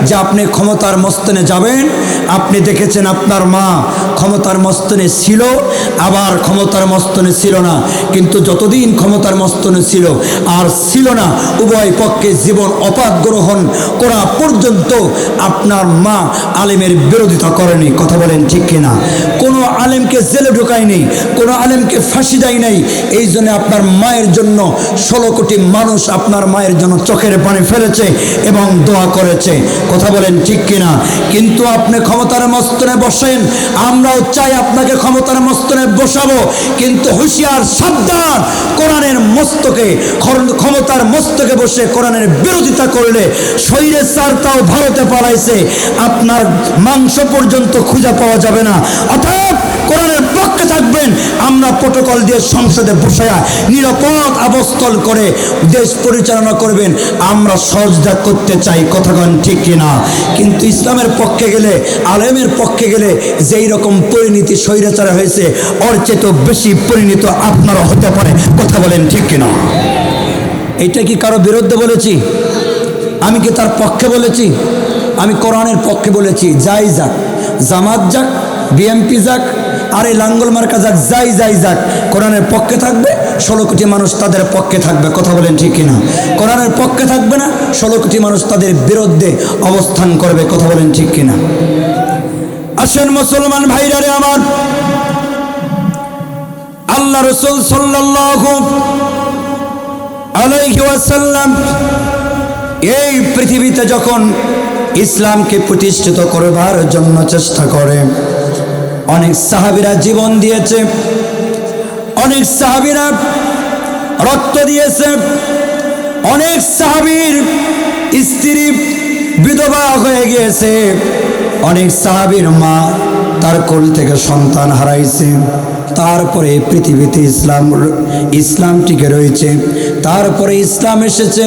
যে আপনি ক্ষমতার মস্তনে যাবেন। আপনি দেখেছেন আপনার মা ক্ষমতার মস্তনে ছিল, আবার ক্ষমতার মস্তনে ছিল না, কিন্তু যতদিন ক্ষমতার মস্তনে ছিল আর ছিল না, উভয় পক্ষে জীবন অপাত গ্রহণ করা পর্যন্ত আপনার মা আলেমের বিরোধিতা করেনি। কথা বলেন ঠিক কিনা? কোনো আলেমকে জেলে ঢোকায়নি, কোনো আলেমকে ফাঁসি দেয় নাই। এই জন্য আপনার মায়ের জন্য 16 কোটি মানুষ আপনার মায়ের জন্য চোখের পানি ফেলেছে এবং দোয়া করেছে। কথা বলেন ঠিক কিনা? কিন্তু আপনি ক্ষমতার মস্তনে বসেন, আমরাও চাই আপনাকে ক্ষমতার মস্তনে বসাবো, কিন্তু হুঁশিয়ার, সাবধান। কোরআনের মস্তকে, ক্ষমতার মস্তকে বসে কোরআনের বিরোধিতা করলে স্বৈরাচার তাও ভারতে পালাইছে, আপনার মাংস পর্যন্ত খুঁজে পাওয়া যাবে না। অতএব কোরআনের পক্ষে থাকবেন। আমরা প্রটোকল দিয়ে সংসদে বসায়া নিরাপদ আবস্থল করে দেশ পরিচালনা করবেন, আমরা সজদা করতে চাই। কথাগণ ঠিক কিনা? কিন্তু ইসলামের পক্ষে গেলে, আলেমের পক্ষে গেলে যেই রকম পরিণতি স্বৈরাচারে হয়েছে, ওর চেয়ে তো বেশি পরিণত আপনারা হতে পারে। কথা বলেন ঠিক কিনা? এটা কি কারো বিরুদ্ধে বলেছি? আমি কি তার পক্ষে বলেছি? আমি কোরআনের পক্ষে বলেছি। যাই যাক, জামাত যাক, বিএমপি যাক, আর এই লাঙ্গল মার্কা যাক, যাই যাক, কোরআনের পক্ষে থাকবে 16 কোটি মানুষ তাদের পক্ষে থাকবে। কথা বলেন ঠিক কিনা? কোরআনের পক্ষে থাকবে না, 16 কোটি মানুষ তাদের বিরুদ্ধে অবস্থান করবে। কথা বলেন ঠিক কিনা? আসেন মুসলমান ভাইরা রে আমার, আল্লাহ রাসূল সাল্লাল্লাহু আলাইহি ওয়াসাল্লাম এই পৃথিবীতে যখন ইসলামকে প্রতিষ্ঠিত করবার জন্য চেষ্টা করে, অনেক সাহাবীরা জীবন দিয়েছে, অনেক সাহাবীরা রক্ত দিয়েছে, অনেক সাহাবীর স্ত্রী বিধবা হয়ে গিয়েছে, অনেক সাহাবীর মা তার কোল থেকে সন্তান হারাইছে। তারপরে পৃথিবীতে ইসলাম টিকে রয়েছে। তারপরে ইসলাম এসেছে।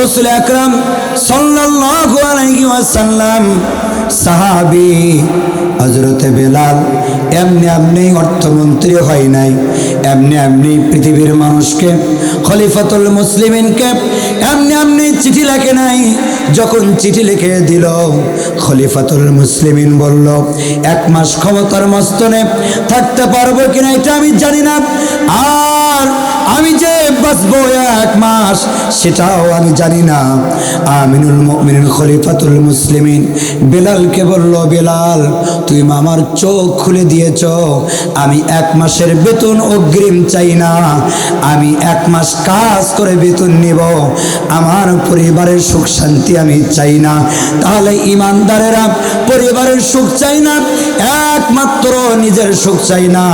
রাসূল আকরাম সাল্লাল্লাহু আলাইহি ওয়াসাল্লাম সাহাবী হযরত বেলাল এমনি অর্থমন্ত্রী হয় নাই, এমনি পৃথিবীর মানুষকে, খলিফাতুল মুসলিমিনকে এমনি চিঠি লেখে নাই। যখন চিঠি লিখে দিল, খলিফাতুল মুসলিমিন বলল, 1 মাস ক্ষমতার মস্তনে থাকতে পারবো কিনা এটা আমি জানি না, আর আমি যে বাঁচবো 1 মাস সেটাও আমি জানি না। আমিনুল মুমিনিন খলিফাতুল মুসলিমিন বেলালকে বলল, বেলাল তুই আমার চোখ খুলে দিয়েছ, আমি 1 মাসের বেতন অগ্রিম চাই না, আমি 1 মাস কাজ করে বেতন নিব, আমার পরিবারের সুখ শান্তি আমি চাই না। তাহলে ইমানদারেরা পরিবারের সুখ চাই না, একমাত্র নিজের সুখ চাই না,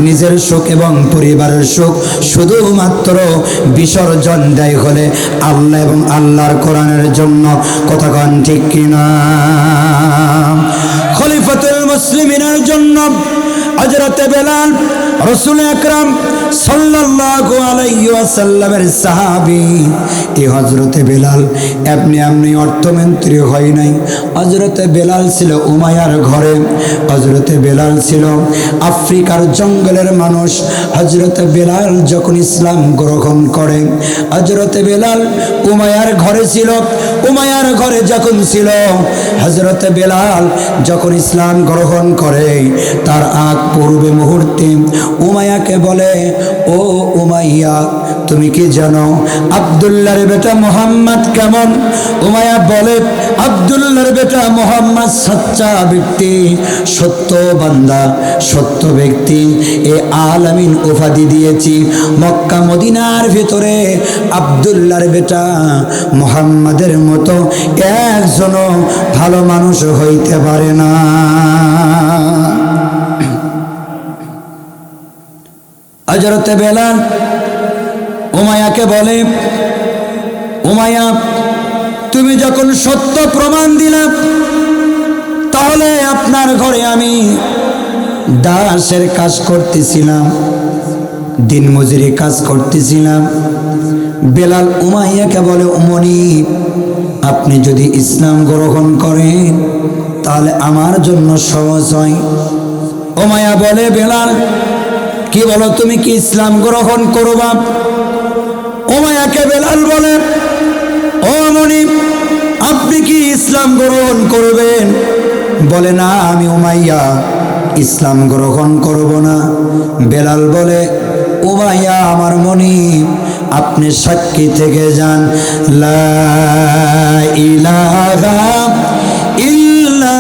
নিজের সুখ এবং পরিবারের সুখ শুধুমাত্র বিসর্জন দেয় হলে আল্লাহ এবং আল্লাহর কোরআনের জন্য। কথা কন ঠিক কিনা? খলিফাতুল মুসলিমিনের জন্য হযরত বেলাল রাসূল আকরাম সাল্লাল্লাহু আলাইহি ওয়াসাল্লামের সাহাবী। এই হযরত বেলাল এমনি অর্থমন্ত্রী হয় নাই। হযরত বেলাল ছিল উমাইয়ার ঘরে, হযরত বেলাল ছিল আফ্রিকার জঙ্গলের মানুষ। হযরত বেলাল যখন ইসলাম গ্রহণ করে, হযরত বেলাল উমাইয়ার ঘরে ছিল। উমাইয়ার ঘরে যখন ছিল, হযরত বেলাল যখন ইসলাম গ্রহণ করে, তার আগ পূর্বে মুহূর্তে উমাইয়াকে বলে, ও উমাইয়া তুমি কি জানো আব্দুল্লাহর বেটা মুহাম্মদ কেমন? উমাইয়া বলে, আব্দুল্লাহর বেটা মুহাম্মদ সচ্চা ব্যক্তি, সত্য বান্দা, সত্য ব্যক্তি। এ আলামিন উপাধি দিয়েছি। মক্কা মদিনার ভিতরে আব্দুল্লাহর বেটা মুহাম্মাদের মতো একজনও ভালো মানুষ হইতে পারে না। হযরত বেলাল উমাইয়াকে বলে, উমাইয়া তুমি যখন সত্য প্রমাণ দিলে, তাহলে আপনার ঘরে আমি দাসের কাজ করতেছিলাম, দিনমজুরি কাজ করতেছিলাম। বেলাল উমাইয়াকে বলে, উমনি আপনি যদি ইসলাম গ্রহণ করেন তাহলে আমার জন্য সহজ হয়। উমাইয়া বলে, বেলাল কি বলো, তুমি কি ইসলাম গ্রহণ করবা? উমাইয়াকে বেলাল বলে, ও মনি আপনি কি ইসলাম গ্রহণ করবেন? বলে, না আমি উমাইয়া ইসলাম গ্রহণ করব না। বেলাল বলে, উমাইয়া আমার মনি আপনি সাক্ষী থেকে যান, লা ইলাহা ইল্লাল্লাহ।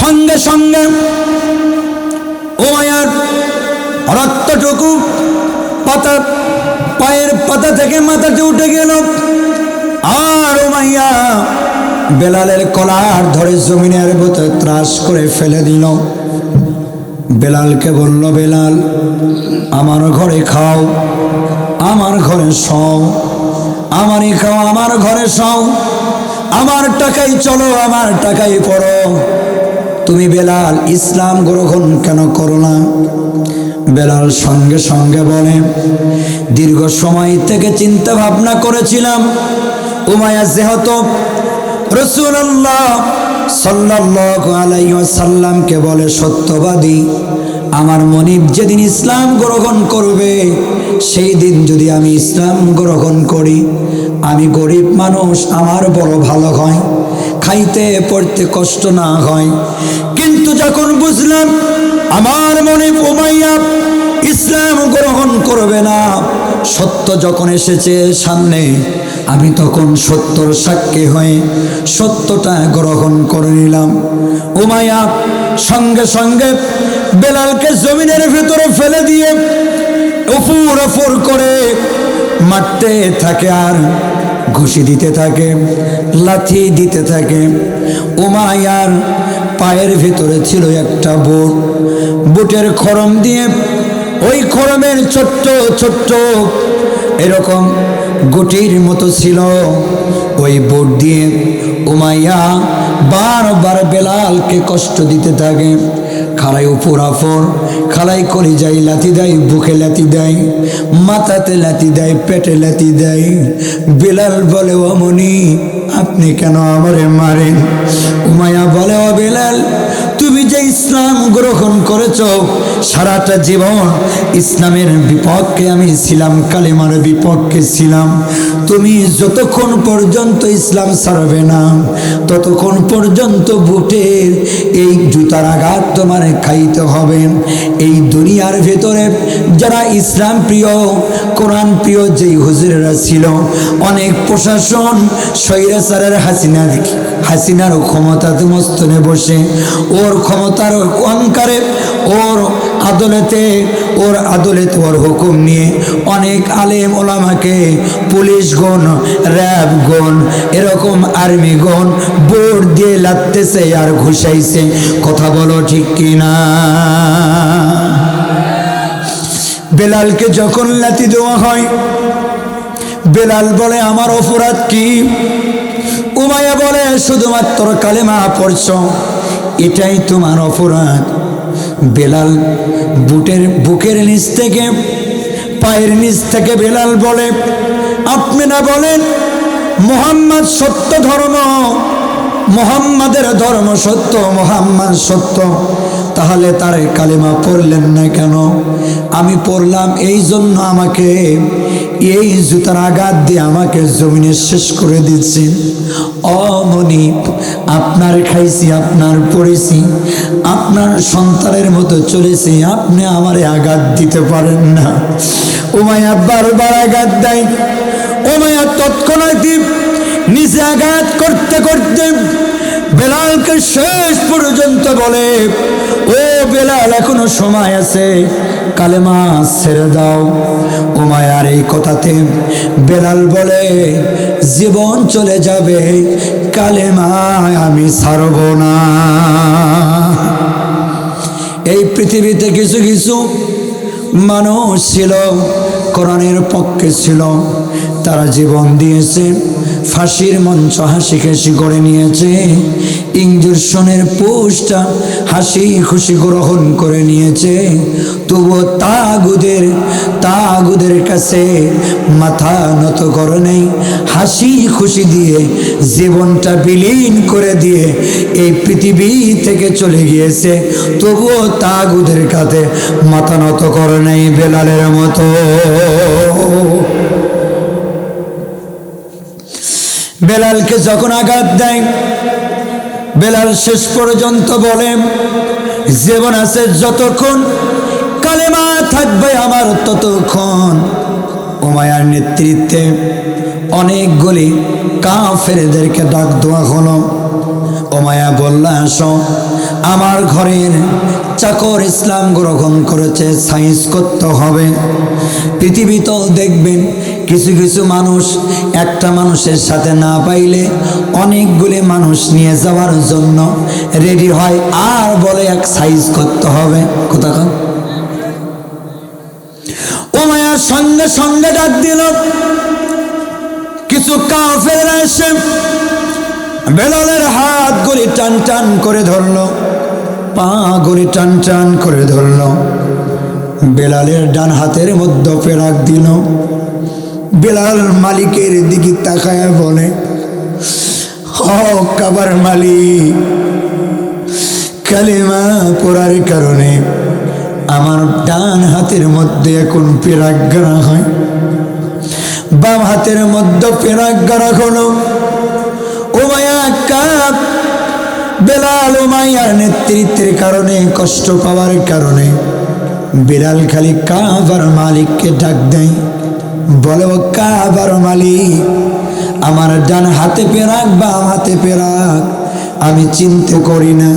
সঙ্গে সঙ্গে উমাইয়ার রক্তটুকু পায়ের পাতা থেকে মাথাতে উঠে গেল। আর উমাইয়া বেলালের কলার ধরে জমিনের ভিতরে ত্রাস করে ফেলে দিল। বেলালকে বলল, বেলাল আমার ঘরে খাও, আমার ঘরে শও, আমারই খাও, আমার ঘরে শও, আমার টাকাই চলো, আমার টাকাই পড়ো। তুমি বেলাল ইসলাম গ্রহণ কেন করো না? বেলাল সঙ্গে সঙ্গে বলে, দীর্ঘ সময় থেকে চিন্তা ভাবনা করেছিলাম, উমাইয়া যেহেতু রাসূলুল্লাহ সাল্লাল্লাহু আলাইহি ওয়াসাল্লামকে বলে সত্যবাদী, আমার মনিব যেদিন ইসলাম গ্রহণ করবে সেই দিন যদি আমি ইসলাম গ্রহণ করি, আমি গরিব মানুষ, আমার বড় ভালো হয়, খাইতে পড়তে কষ্ট না হয়। কিন্তু যখন বুঝলাম আমার মনে উমাইয়া ইসলাম গ্রহণ করবে না, সত্য যখন এসেছে সামনে, আমি তখন সত্যর সাক্ষী হয়ে সত্যটা গ্রহণ করে নিলাম। উমাইয়া সঙ্গে সঙ্গে বেলালকে জমিনের ভেতরে ফেলে দিয়ে উফুর উফুর করে মারতে থাকে, আর ঘুষি দিতে থাকে, লাথি দিতে থাকে। উমাইয়ার পায়ের ভিতরে ছিল একটা বুট, বুটের খড়ম দিয়ে, ওই খড়মের ছোট্ট ছোট্ট এরকম গুটির মতো ছিল, ওই বুট দিয়ে উমাইয়া বারবার বেলালকে কষ্ট দিতে থাকে। খালাই উপর আফর, খালাই কলিজায় লাথি দেয়, বুকে লাথি দেয়, মাথাতে লাথি দেয়, পেটে লাথি দেয়। বেলাল বলে, ও মনি, আপনি কেন আমারে মারেন? উমাইয়া বলে, ও বেলাল, তুমি যে ইসলাম গ্রহণ করেছ, সারাটা জীবন ইসলামের বিপক্ষে আমি ছিলাম, কালেমার বিপক্ষে ছিলাম। তুমি যতক্ষণ পর্যন্ত ইসলাম ছাড়বে না, ততক্ষণ পর্যন্ত বুটের এই জুতার আঘাত তোমার খাইতে হবে। এই দুনিয়ার ভেতরে যারা ইসলাম প্রিয়, কোরআন প্রিয় যেই হুজুরেরা ছিল, অনেক প্রশাসন স্বৈরাচারের হাসিনার ক্ষমতাতে মস্তনে বসে, ওর ক্ষমতার অহংকারে, ওর আদালতে ওর হুকুম নিয়ে অনেক আলেম ওলামাকে পুলিশগণ, র্যাবগণ, এরকম আর্মিগণ বোর্ড দিয়ে লাগতেছে আর ঘুষাইছে। কথা বলো ঠিক কিনা? বেলালকে যখন লাথি দেওয়া হয়, বেলাল বলে, আমার অপরাধ কি? উমাইয়া বলে, শুধুমাত্র কালেমা পড়ছ, এটাই তোমার অপরাধ। বেলাল বুকের নিচ থেকে, পায়ের নিচ থেকে বেলাল বলে, আপনি না বলেন মুহাম্মদ সত্য ধর্ম, মুহাম্মাদের ধর্ম সত্য, মুহাম্মদ সত্য, তাহলে তার কালেমা পড়লেন না কেন? আমি পড়লাম এই জন্য আমাকে এই জুতার আঘাত দিয়ে আমাকে জমিনে শেষ করে দিচ্ছেন। অমনি, আপনার খাইছি, আপনার পড়েছি, আপনার সন্তানের মতো চলেছি, আপনি আমারে আঘাত দিতে পারেন না। উমাইয়া বারবার আঘাত দেয়। উমাইয়া তৎক্ষণাৎ নিজে আঘাত করতে করতে বেলালকে শেষ পর্যন্ত বলে, ও বেলাল, এখনো সময় আছে, কালেমা ছেড়ে দাও। উমাইয়ার এই কথাতে বেলাল বলে, জীবন চলে যাবে, কালেমা আমি ছাড়ব না। এই পৃথিবীতে কিছু কিছু মানুষ ছিল, কোরআনের পক্ষে ছিল, তারা জীবন দিয়েছে, ফাঁসির মঞ্চ হাসি খুশি করে নিয়েছে, ইঞ্জেকশনের পোস্টটা হাসি খুশি গ্রহণ করে নিয়েছে। তবুও তাগুদের কাছে মাথা নত করে নেই, হাসি খুশি দিয়ে জীবনটা বিলীন করে দিয়ে এই পৃথিবী থেকে চলে গিয়েছে। তবুও তাগুদের কাছে মাথা নত করে নেই বেলালের মতো। বেলালকে যখন আঘাত দেয়, বেলাল শেষ পর্যন্ত বলে, জীবন আছে যতক্ষণ, কালেমা থাকবে আমার ততক্ষণ। উমাইয়ার নেতৃত্বে অনেকগুলি কাফেরদেরকে ডাক দেওয়া হলো। উমাইয়া বলল, আসো, আমার ঘরের চাকর ইসলাম গ্রহণ করেছে, সাইজ করতে হবে। পৃথিবীতেও দেখবেন কিছু কিছু মানুষ একটা মানুষের সাথে না পাইলে অনেকগুলি মানুষ নিয়ে যাওয়ার জন্য রেডি হয়, আর বলে এক সাইজ করতে হবে। কোথাকার উমাইয়ার সঙ্গে সঙ্গে ডাক দিল, কিছু কাফেররা এসে বেলালের হাতগুলি টান টান করে ধরল, পা গুলি টান টান করে ধরল। বেলালের ডান হাতের মধ্যে পেরাক দিল। বেলাল মালিকের দিকে তাকায় বলে, হক কাবার মালিক, কালেমা পড়ার কারণে আমার ডান হাতের মধ্যে এখন পেরাক গাড়া হয়, বাম হাতের মধ্যে পেরাক গাড়া হলো। উমাইয়া কাব বেলাল উমাইয়ার নেতৃত্বের কারণে, কষ্ট পাওয়ার কারণে বেলাল খালি কাবার মালিককে ডাক দেয়, বলে ও কাবার মালিক, আমার ডান হাতে পেরাক বাম হাতে পেরাক আমি চিনতে করি না,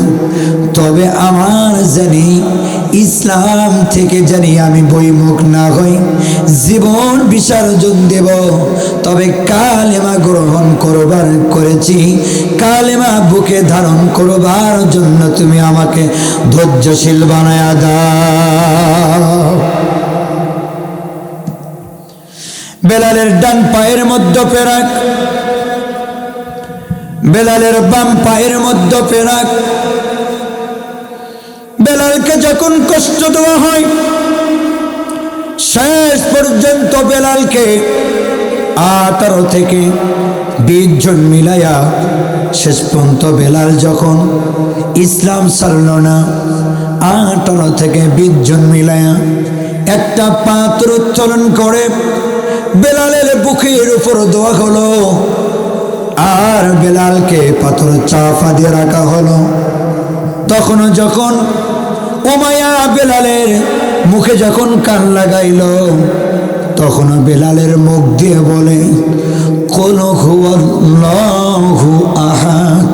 তবে আমার জানি ইসলাম থেকে জানি আমি বইমুখ না হই, জীবন বিসর্জন দেব, তবে কালেমা গ্রহণ করবার করেছি, কালেমা বুকে ধারণ করবার জন্য তুমি আমাকে ধৈর্যশীল বানায়া দাও। বেলালের ডান পায়ের মধ্যে পেরাক, বেলালের বাম পায়ের মধ্যে পেরাক। বেলালকে যখন কষ্ট দেওয়া হয়, শেষ পর্যন্ত বেলালকে 18 থেকে 20 জন মিলাইয়া শেষ পর্যন্ত বেলাল যখন ইসলাম ছাড়ল না, 18 থেকে 20 জন মিলাইয়া একটা পাত্র উত্তোলন করে বেলালের বুকের উপর দেওয়া হলো, আর বেলালকে পাথর চাপা দিয়ে রাখা হলো। তখন যখন উমাইয়া বেলালের মুখে যখন কান লাগাইল, তখন বেলালের মুখ দিয়ে বলে কুল হুয়াল্লাহু আহাদ।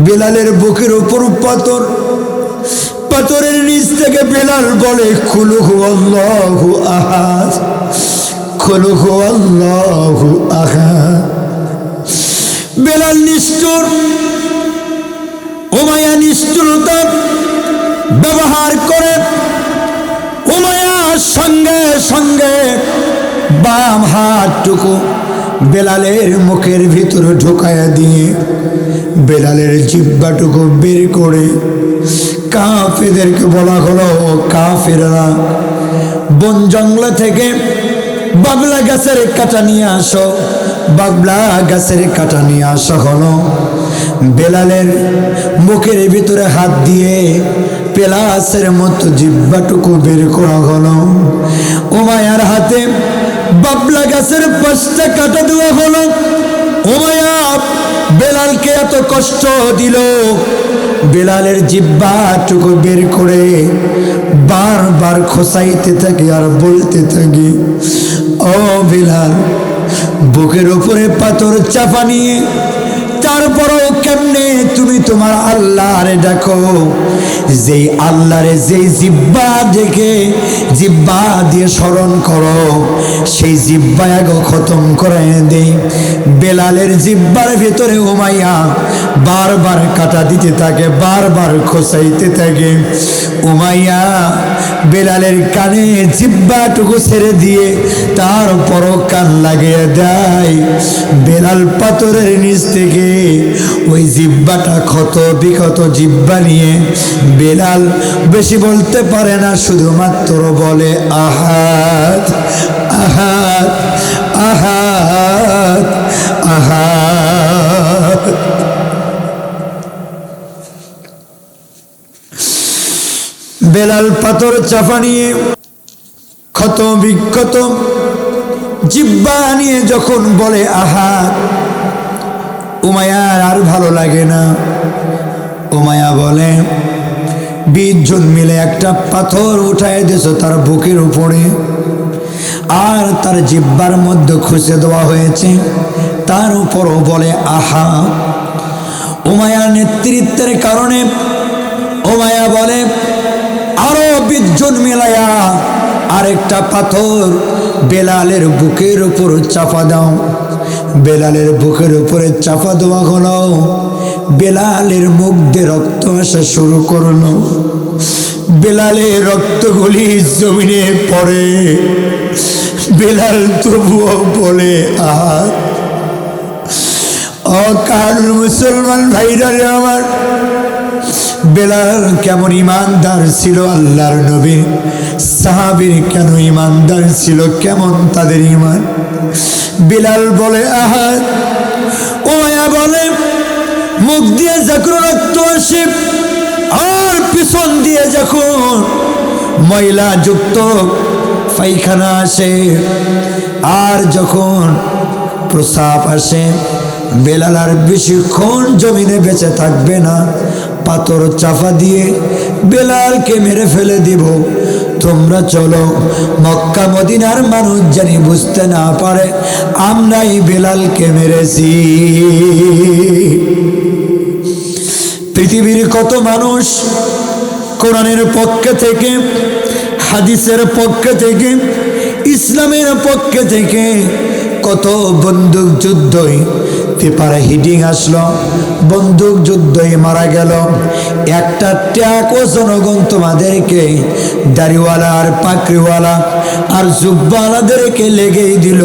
বেলালের বুকের উপর পাথর, পাথরের নিচ থেকে বেলাল বলে কুল হুয়াল্লাহু আহাদ, কুল হুয়াল্লাহু আহাদ। বেলাল নিষ্ঠুর, উমাইয়া নিষ্ঠুরতা ব্যবহার করে উমাইয়ার সঙ্গে সঙ্গে বাম হাতটুকু বেলালের মুখের ভিতরে ঢুকায়া দিয়ে বেলালের জিহ্বাটুকু বের করে কাফেরদেরকে বলা হলো, কাফেররা বন জঙ্গল থেকে বাবলা গাছের কাঁটা নিয়ে আসো, বাবলা গাছের কাঁটা নিয়ে আসা হলো। বেলালের মুখের ভিতরে হাত দিয়ে পেলাসের মতো জিহ্বাটুকু বের করা হলো। উমাইয়ার হাতে বাবলা গাছের 5টা কাঁটা দেওয়া হলো। উমাইয়া বেলালকে এত কষ্ট দিল, বেলালের জিহ্বাটুকু বের করে বারবার খোসাইতে থাকে আর বলতে থাকে, ও বেলাল, বুকের উপরে পাথর চাপা নিয়ে তারপরও কেমনে তুমি তোমার আল্লাহরে ডাকো, যেই আল্লাহরে যেই জিহ্বা দেখে জিহ্বা দিয়ে স্মরণ করো, সেই জিহ্বা আগে খতম করে দেই। বেলালের জিহ্বার ভিতরে উমাইয়া বারবার কাটা দিতে থাকে, বারবার খোসাইতে থাকে। উমাইয়া বেলালের কানে জিহ্বাটুকু ছেড়ে দিয়ে তারপরও কান লাগিয়ে দেয়। বেলাল পাথরের নিচ থেকে ওই জিহ্বাটা ক্ষত বিক্ষত জিহ্বা নিয়ে, বেলাল বেশি বলতে পারে না, শুধুমাত্র বলে আহাদ আহাদ আহাদ আহাদ। বেলাল পাথর চাপা নিয়ে ক্ষত বিক্ষত জিহ্বা নিয়ে যখন বলে আহাদ, উমাইয়ার আর ভালো লাগে না। উমাইয়া বলে 20 জন মিলে একটা পাথর উঠায় দিয়েছো তার বুকের উপরে, আর তার জিহ্বার মধ্যে খুঁজে দেওয়া হয়েছে, তার উপরও বলে আহা। উমাইয়ার নেতৃত্বের কারণে উমাইয়া বলে আরো 20 জন মিলাইয়া আরেকটা পাথর বেলালের বুকের উপর চাপা দাও। বেলালের বুকের উপরে চাপা দেওয়া হলো। বেলালের মুখ দিয়ে রক্ত আসা শুরু করলো। বেলালের রক্তগুলি জমিনে পড়ে। বেলাল তবুও বলে আহা। অকাল মুসলমান ভাইরা রে আমার, বেলাল কেমন ইমানদার ছিল, আল্লাহর নবী সাহাবীর কেন ইমানদার ছিল, কেমন তাদের ইমান। বেলাল বলে আহাদ। উমাইয়া বলে মুখ দিয়ে যখন রক্ত আসে আর পিছন দিয়ে যখন ময়লা যুক্ত পায়খানা আসে, আর যখন প্রস্রাব আসে, বেলাল আর বেশিক্ষণ জমিনে বেঁচে থাকবে না, পাথর চাপা দিয়ে বেলালকে মেরে ফেলে দিব। তোমরা চলো, মক্কা মদিনার মানুষ জানি বুঝতে না পারে আমরাই বেলালকে মেরেছি। পৃথিবীর কত মানুষ কোরআনের পক্ষে থেকে, হাদিসের পক্ষে থেকে, ইসলামের পক্ষে থেকে কত বন্দুক যুদ্ধই পেপারে হিডিং আসলো, বন্দুক যুদ্ধই মারা গেল। একটা ট্যাকও জনগণ তোমাদেরকে দাড়িওয়ালা আর পাকড়িওয়ালা আর জুব্বাওয়ালাদেরকে লেগেই দিল।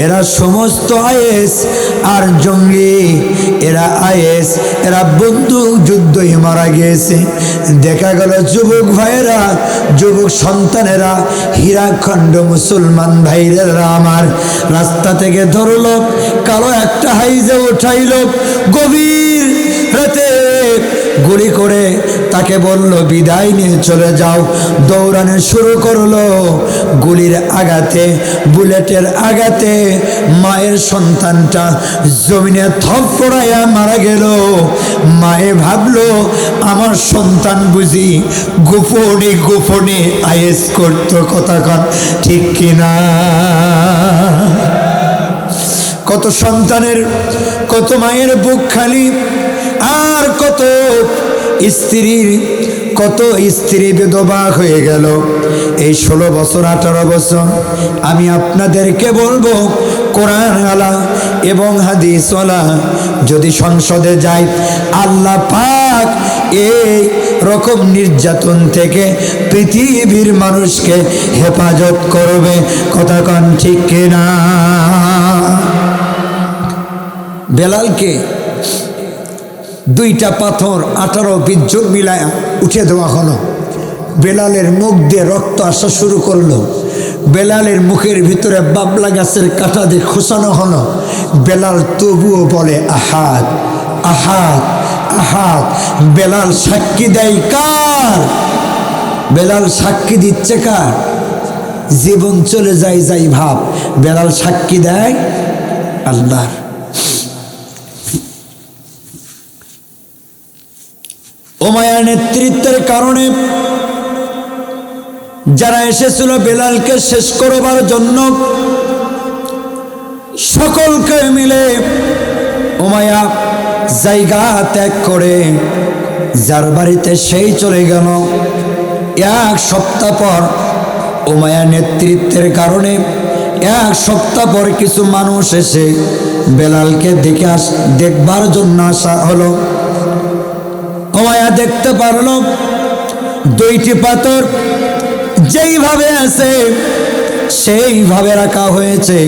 এরা সমস্ত আইএস আর জঙ্গি, এরা আইএস, এরা বন্দুক যুদ্ধই মারা গিয়েছে। দেখা গেল যুবক ভাইয়েরা, যুবক সন্তানেরা, হীরাখণ্ড মুসলমান ভাইরা আমার রাস্তা থেকে ধরলো, কালো একটা হাইজে উঠাইল, গভীর রাতে গুলি করে তাকে বলল বিদায় নিয়ে চলে যাও। দৌড়ানো শুরু করলো, গুলির আঘাতে, বুলেটের আঘাতে মায়ের সন্তানটা জমিনে থপড়াইয়া মারা গেল। মায়ে ভাবলো আমার সন্তান বুঝি গোপনে গোপনে আইএস করতো, কথা কন ঠিক কিনা? কত সন্তানের, কত মায়ের বুক খালি, আর কত স্ত্রীর, কত স্ত্রী বিধবা হয়ে গেল। এই 16 বছর 18 বছর আমি আপনাদেরকে বলবো, কোরআনওয়ালা এবং হাদিসওয়ালা যদি সংসদে যায়, আল্লাহ পাক এই রকম নির্যাতন থেকে পৃথিবীর মানুষকে হেফাজত করবে, কথা কন ঠিক কিনা? বেলালকে 2টা পাথর 18 জন মিলায়া উঠে দেওয়া হলো। বেলালের মুখ দিয়ে রক্ত আসা শুরু করলো। বেলালের মুখের ভিতরে বাবলা গাছের কাঁটা দিয়ে খোসানো হলো। বেলাল তবুও বলে আহাদ, আহাদ, আহাদ। বেলাল সাক্ষী দেয় কার? বেলাল সাক্ষী দিচ্ছে কার? জীবন চলে যায় যাই ভাব, বেলাল সাক্ষী দেয় আল্লাহর। উমাইয়ার নেতৃত্বের কারণে যারা এসেছিল বেলালকে শেষ করবার জন্য, সকলকে মিলে উমাইয়া জায়গা ত্যাগ করে যার বাড়িতে সেই চলে গেল। 1 সপ্তাহ পর উমাইয়ার নেতৃত্বের কারণে 1 সপ্তাহ পর কিছু মানুষ এসে বেলালকে দেখবার জন্য আসা হলো। উমাইয়া দেখতে পারল 2টি পাথর যেইভাবে আছে সেইভাবে রাখা হয়েছে,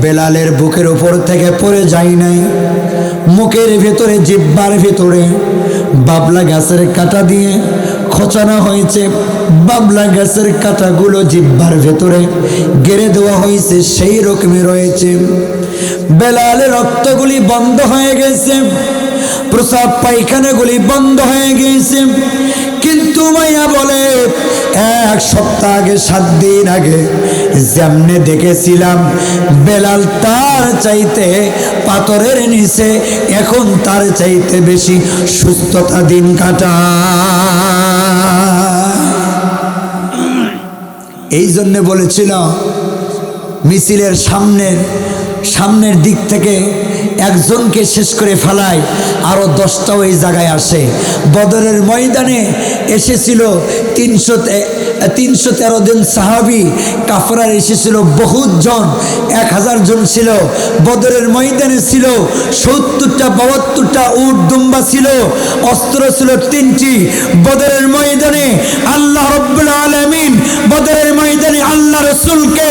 বেলালের বুকের উপর থেকে পড়ে যায় নাই। মুখের ভেতরে, জিহ্বার ভেতরে বাবলা গাছের কাঁটা দিয়ে খোঁচানো হয়েছে। বাবলা গাছের কাঁটাগুলো জিহ্বার ভেতরে গেড়ে দেওয়া হয়েছে, সেই রকমই রয়েছে। বেলালের রক্তগুলি বন্ধ হয়ে গেছে, প্রস্রাব পায়খানাগুলি বন্ধ হয়ে গিয়েছে। কিন্তু মাইয়া বলে 1 সপ্তাহ আগে, 7 দিন আগে যেমনে দেখেছিলাম বেলাল তার চাইতে পাথরের নিচে এখন তার চাইতে বেশি সুস্থতা দিন কাটা। এই জন্যে বলেছিল মিছিলের সামনের দিক থেকে একজনকে শেষ করে ফেলায়, আরো 10টাও এই জায়গায় আসে। বদরের ময়দানে এসেছিল 313 জন সাহাবী, কাফেররা এসেছিল বহুত জন, 1000 জন ছিল। বদরের ময়দানে ছিল 70টা 72টা উট দুম্বা ছিল, অস্ত্র ছিল 3টি। বদরের ময়দানে আল্লাহ রাব্বুল আলামিন বদরের ময়দানে আল্লাহ রাসূলকে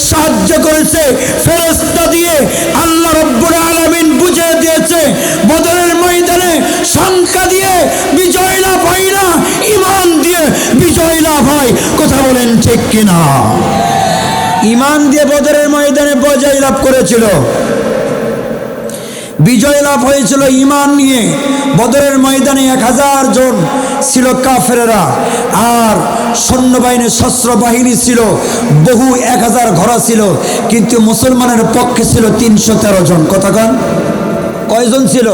সাহায্য করেছে ফেরেশতা দিয়ে। আল্লাহ রাব্বুল আলামিন বুঝিয়ে দিয়েছে বদরের ময়দানে সংখ্যা দিয়ে বিজয় লাভ হয় না, ঈমান দিয়ে বিজয় লাভ হয়। কথা বলেন ঠিক কিনা? ঈমান দিয়ে বদরের ময়দানে বিজয় লাভ করেছিল, বিজয় লাভ হয়েছিল ঈমান নিয়ে। বদরের ময়দানে 1000 জন ছিল কাফেররা, আর সৈন্যবাহিনী শস্ত্র বাহিনী ছিল, বহু 1000 ঘোড়া ছিল, কিন্তু মুসলমানের পক্ষে ছিল 313 জন। কথা কন, কয়জন ছিল?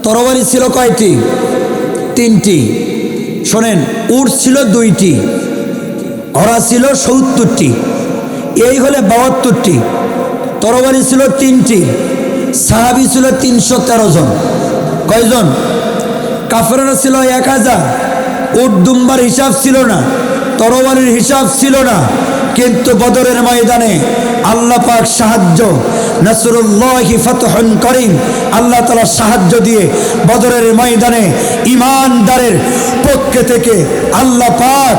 তরবারি ছিল কয়টি? 3টি। শোনেন, উট ছিল 2টি, ঘোড়া ছিল 70টি, এই হলে 72টি। তরবারি ছিল 3টি, সাহাবী ছিল 313 জন। কয়জন? কাফেররা ছিল 1000। উট দুম্বার হিসাব ছিল না, তরবারির হিসাব ছিল না, কিন্তু বদরের ময়দানে আল্লাহ পাক সাহায্য, নাসরুল্লাহি ফাতহুন করিম, আল্লাহ তাআলা সাহায্য দিয়ে বদরের ময়দানে ঈমানদারের পক্ষ থেকে আল্লাহ পাক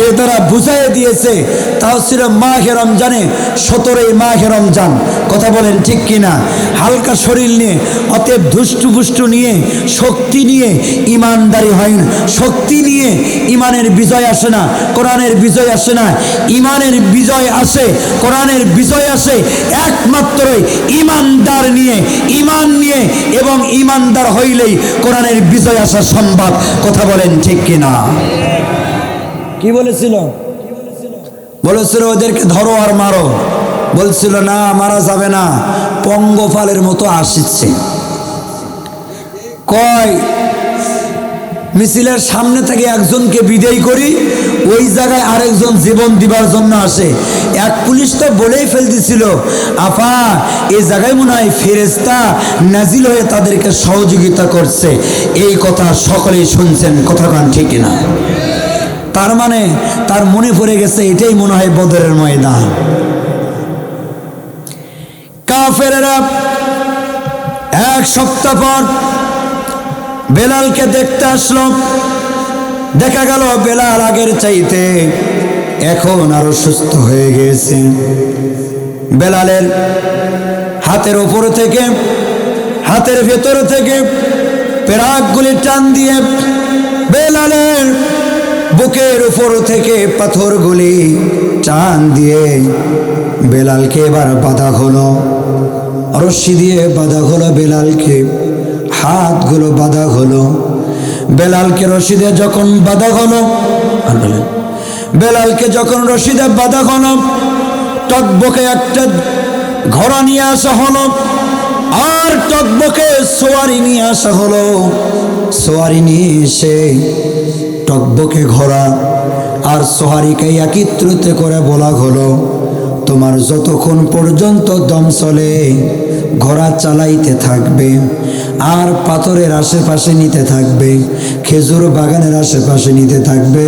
এ দ্বারা বুঝাই দিয়েছে। তাও ছিল মাহে রমজানে, 17ই মাহে রমজান। কথা বলেন ঠিক কিনা? হালকা শরীর নিয়ে, অতএব ধুষ্টু নিয়ে, শক্তি নিয়ে ইমানদারি হয় না। শক্তি নিয়ে ইমানের বিজয় আসে না, কোরআনের বিজয় আসে না। ইমানের বিজয় আসে, কোরআনের বিজয় আসে একমাত্রই ইমানদার নিয়ে, ইমান নিয়ে, এবং ইমানদার হইলেই কোরআনের বিজয় আসা সম্ভব। কথা বলেন ঠিক কিনা? কি বলেছিল? বলেছিল ওদেরকে ধরো আর মারো। বলছিল না, মারা যাবে না, পঙ্গপালের মতো আসছে। কয় মিছিলের সামনে থেকে একজনকে বিদায় করি, ওই জায়গায় আরেকজন জীবন দিবার জন্য আসে। এক পুলিশ তো বলেই ফেলতেছিল, আপা এই জায়গায় মনে হয় ফেরেশতা নাজিল হয়ে তাদেরকে সহযোগিতা করছে। এই কথা সকলেই শুনছেন। কথা কান ঠিক না? তার মানে তার মনে পড়ে গেছে এটাই মনে হয় বদরের ময়দান। কাফেরেরা 1 সপ্তাহ পর বেলালকে দেখতে আসলো। দেখা গেল বেলাল আগের চাইতে এখন আরো সুস্থ হয়ে গেছে। বেলালের হাতের উপর থেকে, হাতের ভেতর থেকে পেরাকগুলি টান দিয়ে বেলালের বুকের উপর থেকে পাথরগুলি টান দিয়ে বেলালকে এবার বাঁধা হলো, রশি দিয়ে বাঁধা হলো বেলালকে, হাতগুলো বাঁধা হলো। বেলালকে রশিদে যখন বাঁধা হলো, বেলালকে যখন রশিদে বাঁধা হলো, টকবকে একটা ঘোড়া নিয়ে আসা হলো, আর টকবকে সোয়ারি নিয়ে আসা হলো। সোয়ারি নিয়ে এসে টকবকে ঘোড়া আর সোয়ারিকে একত্রিত করে বলা হলো, তোমার যতক্ষণ পর্যন্ত দম চলে ঘোড়া চালাইতে থাকবে, আর পাথরের আশেপাশে নিতে থাকবে, খেজুর বাগানের আশেপাশে নিতে থাকবে।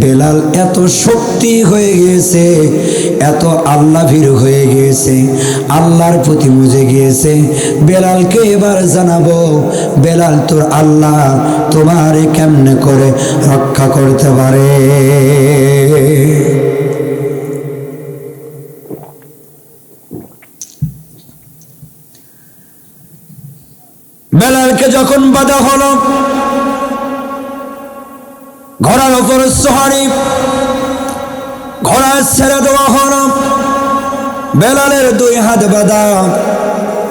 বেলাল এত শক্তি হয়ে গিয়েছে, এত আল্লাভীর হয়ে গিয়েছে, আল্লাহর প্রতি বুঝে গিয়েছে। বেলালকে এবার জানাবো, বেলাল তোর আল্লাহ তোমার কেমনে করে রক্ষা করতে পারে। বেলালকে যখন বাঁধা হলো, ঘোড়ার উপর সোহারি, ঘোড়া ছেড়ে দেওয়া হলো, বেলালের 2 হাত বাঁধা।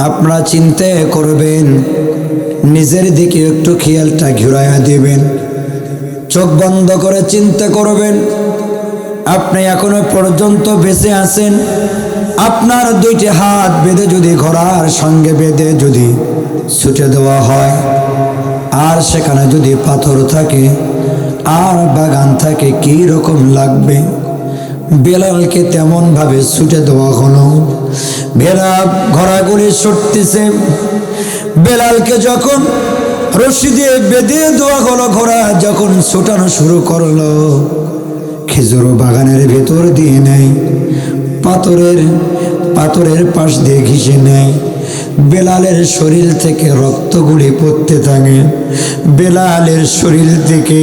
আপনারা চিন্তা করবেন, নিজের দিকে একটু খেয়ালটা ঘুরাইয়া দিবেন, চোখ বন্ধ করে চিন্তা করবেন। আপনি এখনো পর্যন্ত বেঁচে আছেন, আপনার 2টি হাত বেঁধে যদি ঘোড়ার সঙ্গে বেঁধে যদি ছুটে দেওয়া হয়, আর সেখানে যদি পাথর থাকে আর বাগান থাকে, কি রকম লাগবে? বেলালকে তেমন ভাবে ছুটে দেওয়া হলো। বেলাল ঘোড়াগুলি ছুটতেছে, বেলালকে যখন রশি দিয়ে বেঁধে দেওয়া হলো, ঘোড়া যখন ছুটানো শুরু করলো, খেজুর বাগানের ভেতর দিয়ে নেয়, পাথরের পাশ দিয়ে ঘিসে নেয়। বেলালের শরীর থেকে রক্তগুলি পড়তে থাকে, বেলালের শরীর থেকে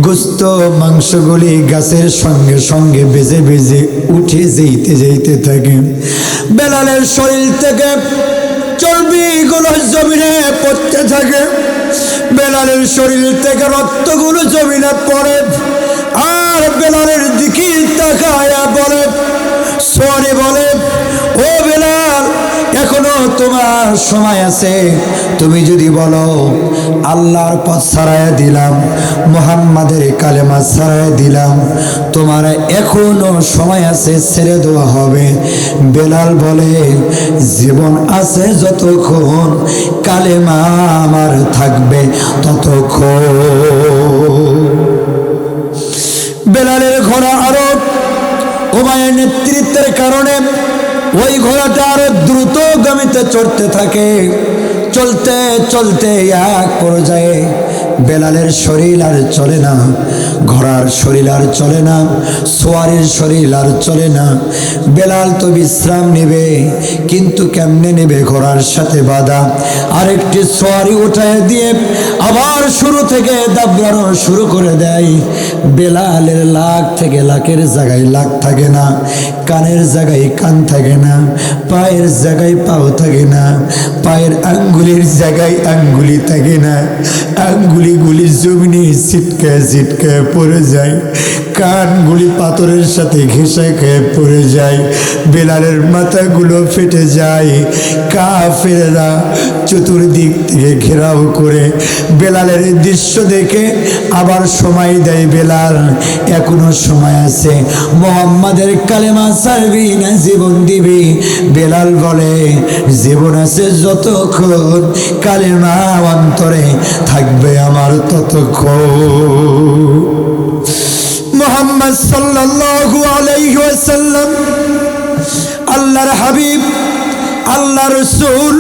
গোস্ত মাংসগুলি গাছের সঙ্গে সঙ্গে বেজে বেজে উঠে যেতে থাকে। বেলালের শরীর থেকে চর্বিগুলো জমিনে পড়তে থাকে, বেলালের শরীর থেকে রক্তগুলো জমিনে পড়ে। আর বেলালের দিকে তাকায়া বলে, সোয়ারি বলে, ও বেলাল, এখনো তোমার সময় আছে, তুমি যদি বলো আল্লাহর পথ ছাড়াইয়া দিলাম, মুহাম্মাদের কালেমা ছাড়াইয়া দিলাম, তোমার এখনো সময় আছে, ছেড়ে দেওয়া হবে। বেলাল বলে জীবন আছে যতক্ষণ, কালেমা আমার থাকবে ততক্ষণ। বেলালের ঘোড়া আরো উমাইয়ার নেতৃত্বের কারণে ওই ঘোড়াটা আরো দ্রুত গতিতে চড়তে থাকে। চলতে চলতে এক পর্যায়ে বেলালের শরীর আর চলে না, ঘোড়ার শরীর আর চলে না, সোয়ারির শরীর আর চলে না। বেলাল তো বিশ্রাম নেবে, কিন্তু কেমনে নেবে? ঘোড়ার সাথে বাঁধা আরেকটি সোয়ারি উঠায় দিয়ে আবার শুরু থেকে দাবড়ানো শুরু করে দেয়। বেলালের লাখ থেকে লাখের জায়গায় লাখ থাকে না, কানের জায়গায় কান থাকে না, পায়ের জায়গায় পাও থাকে না, পায়ের আঙ্গুলির জায়গায় আঙ্গুলি থাকে না, আঙ্গুলিগুলি জমিনে ছিটকে ছিটকে পড়ে যায়, কানগুলি পাথরের সাথে ঘেঁষে খেয়ে পড়ে যায়, বেলালের মাথাগুলো ফেটে যায়। কাফেররা চতুর্দিক থেকে ঘেরাও করে বেলালের দৃশ্য দেখে আবার সময় দেয়, বেলাল এখনো সময় আছে, মুহাম্মাদের কালেমা ছাড়বি না জীবন দিবি? বেলাল বলে জীবন আছে যতক্ষণ, কালেমা অন্তরে থাকবে আমার ততক্ষণ। মুহাম্মদ সাল্লাল্লাহু আলাইহি ওয়াসাল্লাম, আল্লাহর হাবিব, আল্লাহর রাসূল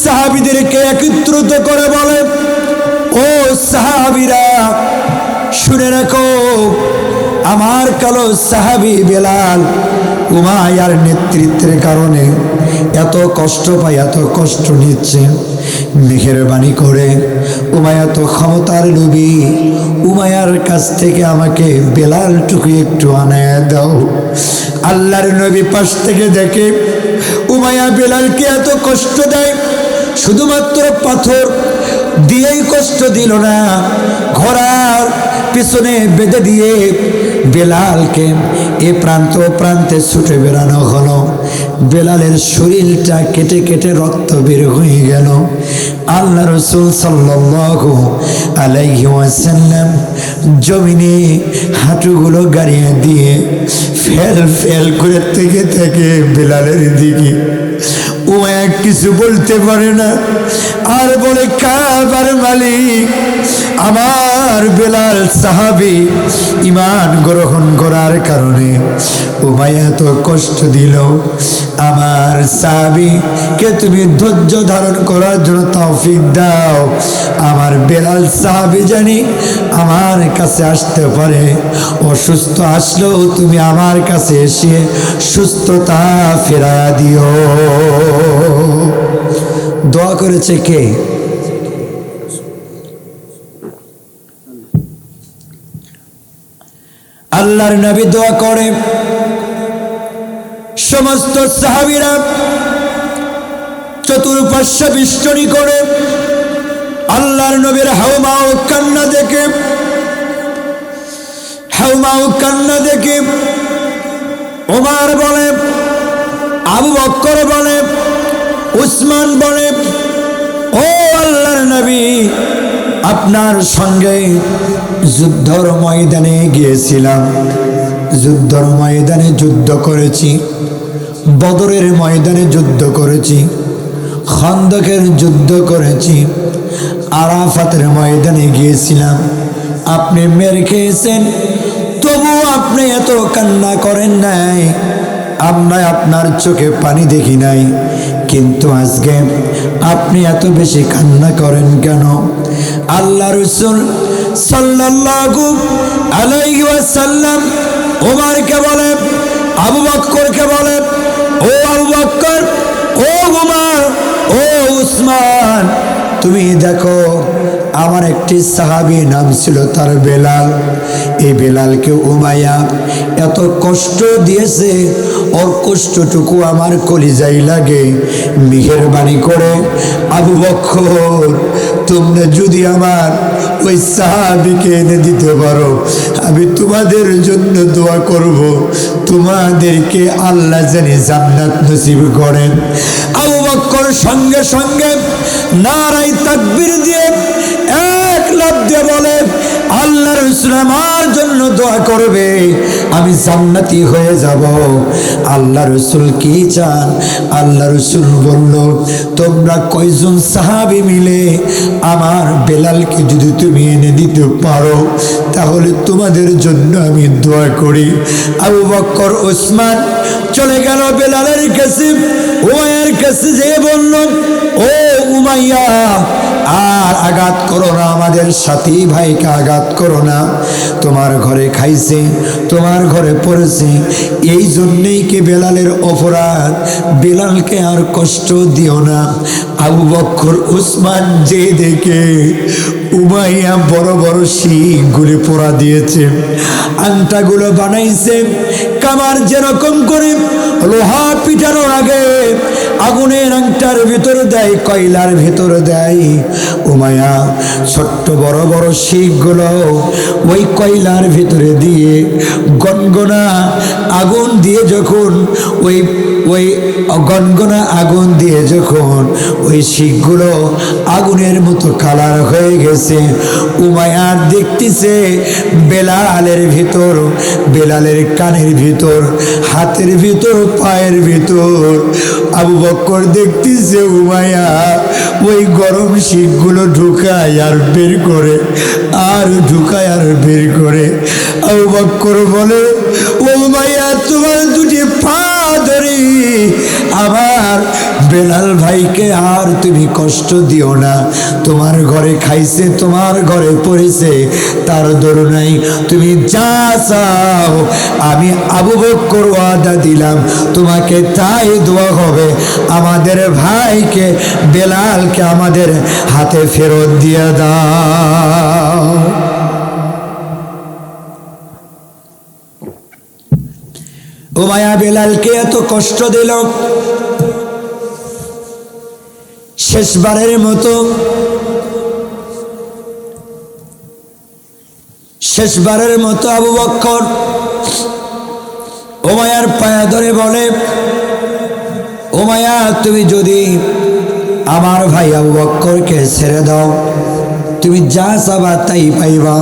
সাহাবীদেরকে একত্রিত করে বলে, ও সাহাবীরা শুনে রাখো, আমার কালো সাহাবী বেলাল উমাইয়ার নেতৃত্বের কারণে এত কষ্ট পায়, এত কষ্ট নিচ্ছে। মেহেরবানি করে উমাইয়া তো ক্ষমতার লোভী, উমাইয়ার কাছ থেকে আমাকে বেলালটুকু একটু আনায় দাও। আল্লাহর নবী পাশ থেকে দেখে উমাইয়া বেলালকে এত কষ্ট দেয়, শুধুমাত্র পাথর দিয়েই কষ্ট দিল না, ঘোড়ার পিছনে বেঁধে দিয়ে বেলালকে এ প্রান্ত প্রান্তে ছুটে বেড়ানো হলো। বেলালের শরীরটা কেটে কেটে রক্ত বের হয়ে গেল। আল্লাহ রাসূল সাল্লাল্লাহু আলাইহি ওয়াসাল্লাম জমিনে হাঁটুগুলো গাড়িয়ে দিয়ে ফেল ফেল করে থেকে থেকে বেলালের দিকে, ও এক কিছু বলতে পারে না, আর বলে কাবার মালিক, আমার বেলাল সাহাবী ঈমান গ্রহণ করার কারণে উমাইয়া তো কষ্ট দিল, আমার সাহাবীকে তুমি ধৈর্য ধারণ করার জন্য তৌফিক দাও। আমার বেলাল সাহাবী জানি আমার কাছে আসতে পারে, অসুস্থ আসলেও তুমি আমার কাছে এসে সুস্থতা ফেরায়া দিও। দোয়া করেছে কে? আল্লাহর নবী দোয়া করে, সমস্ত সাহাবীরা চতুর্পার্শ্বে বেষ্টনী করে আল্লাহর নবীর হাউমাউ কান্না দেখে ওমর বলে, আবু বকর বলে, উসমান বলে, ও আল্লাহর নবী, আপনার সঙ্গে যুদ্ধর ময়দানে গিয়েছিলাম, যুদ্ধর ময়দানে যুদ্ধ করেছি, বদরের ময়দানে যুদ্ধ করেছি, খন্দকের যুদ্ধ করেছি, আরাফাতের ময়দানে গিয়েছিলাম, আপনি মেরে খেয়েছেন, তবু আপনি এত কান্না করেন নাই, আমরা আপনার চোখে পানি দেখি নাই, কিন্তু আজকে আপনি এত বেশি কান্না করেন কেন? আল্লাহ রাসূল সাল্লাল্লাহু আলাইহি ওয়াসাল্লাম ওমরকে বলে, আবু বকরকে বলে, ও আবু বকর, ও ওমর, ও উসমান, তুমি দেখো আমার একটি সাহাবী নাম ছিল তার বেলাল, এই বেলালকে উমাইয়া এত কষ্ট দিয়েছে, ওর কষ্টটুকু আমার কলিজায় লাগে। মেহেরবানি করে আবু বকর, তোমরা যদি আমার ওই সাহাবীকে এনে দিতে পারো, আমি তোমাদের জন্য দোয়া করব, তোমাদেরকে আল্লাহ জানি জান্নাত নসিব করেন। আবু বকর সঙ্গে সঙ্গে নারায়ে তাকবীর দিয়ে এক লাফ দিয়ে বলে, আল্লাহ রাসূল আমার জন্য দোয়া করবে, আমি জান্নাতি হয়ে যাব। আল্লাহ রাসূল কি চান? আল্লাহ রাসূল বলল, তোমরা কয়জন সাহাবী মিলে আমার বেলালকে যদি তুমি এনে দিতে পারো তাহলে তোমাদের জন্য আমি দোয়া করি। আবু বকর ওসমান চলে গেল বেলালের কাছে, উমাইয়ার কাছে যেয়ে বলল, ও উমাইয়া, আর আঘাত করো না, আমাদের সাথী ভাইকে আঘাত করো না। তোমার ঘরে খাইছে, তোমার ঘরে পড়েছে, এই জন্যেই কি বেলালের অপরাধ? বেলালকে আর কষ্ট দিও না। আবু বকর ওসমান যে দেখে উমাইয়া বড় বড় শিখগুলি পোড়া দিয়েছে, আংটাগুলো বানাইছে, কামার যেরকম করে লোহা পিটানোর আগে আগুনের আংটার ভিতর দেয়, কয়লার ভিতর দেয়, উমাইয়া ছোট্ট বড় বড় শিখগুলো ওই কয়লার ভিতরে দিয়ে গনগনা আগুন দিয়ে যখন ওই ওই গনগনা আগুন দিয়ে যখন ওই শিখগুলো আগুনের মতো কালার হয়ে গেছে, উমাইয়ার দেখতেছে বেলালের ভিতর, বেলালের কানের ভিতর, হাতের ভিতর, পায়ের ভিতর। আবু বকর দেখতেছে উমাইয়া ওই গরম শিখগুলো ঢুকায় আর বের করে, আর ঢুকায় আর বের করে। আবু বকর বলে, ও উমাইয়া, তোমার দুটি পা ধরি, আমার বেলাল ভাইকে আর তুমি কষ্ট দিও না। তোমার ঘরে খাইছে, তোমার ঘরে পড়েছে, তার দরুনাই তুমি যা চাও আমি আবু বকর ওয়াদা দিলাম তোমাকে তাই দোয়া হবে। আমাদের ভাইকে বেলালকে আমাদের হাতে ফেরত দিয়ে দাও। উমাইয়া বেলালকে এত কষ্ট দিল, শেষবারের মতো আবু বকর উমাইয়ার পায়ে ধরে বলে, উমাইয়া, তুমি যদি আমার ভাই আবু বকরকে ছেড়ে দাও, তুমি যা চাবা তাই পাইবা।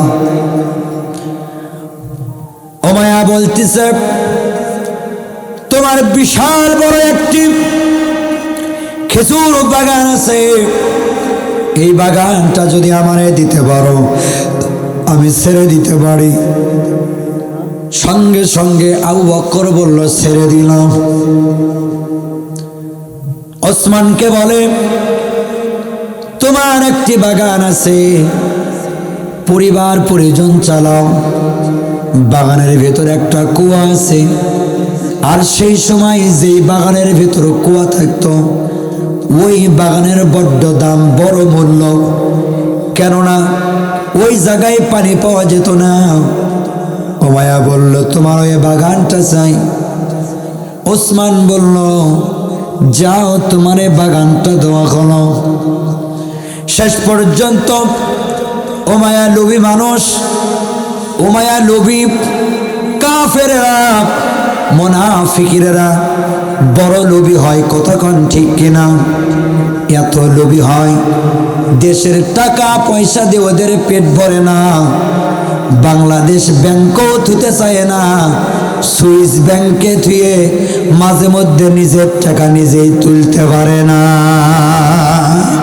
উমাইয়া বলতেছে, তোমার বিশাল বড় একটি খেজুর বাগান আছে, এই বাগানটা যদি আমারে দিতে পারো আমি ছেড়ে দিতে পারি। সঙ্গে সঙ্গে আবু বকর বলল, ছেড়ে দিলাম। ওসমানকে বলে, তোমার একটি বাগান আছে, পরিবার পরিজন চালাও, বাগানের ভেতর একটা কুয়া আছে, আর সেই সময় যেই বাগানের ভেতর কুয়া থাকতো ওই বাগানের বড্ড দাম, বড় মূল্য, কেননা ওই জায়গায় পানি পাওয়া যেত না। উমাইয়া বলল, তোমার ওই বাগানটা চাই। ওসমান বলল, যাও, তোমার এই বাগানটা দেওয়া হলো। শেষ পর্যন্ত উমাইয়া লোভী মানুষ, উমাইয়া লোভী, কাফেররা মুনাফিকরা বড় লোভী হয়, কতক্ষণ ঠিক কিনা? এত লোভী হয়, দেশের টাকা পয়সা দিয়ে ওদের পেট ভরে না, বাংলাদেশ ব্যাংকও থুতে চায় না, সুইস ব্যাংকে থুয়ে মাঝে মধ্যে নিজের টাকা নিজেই তুলতে পারে না।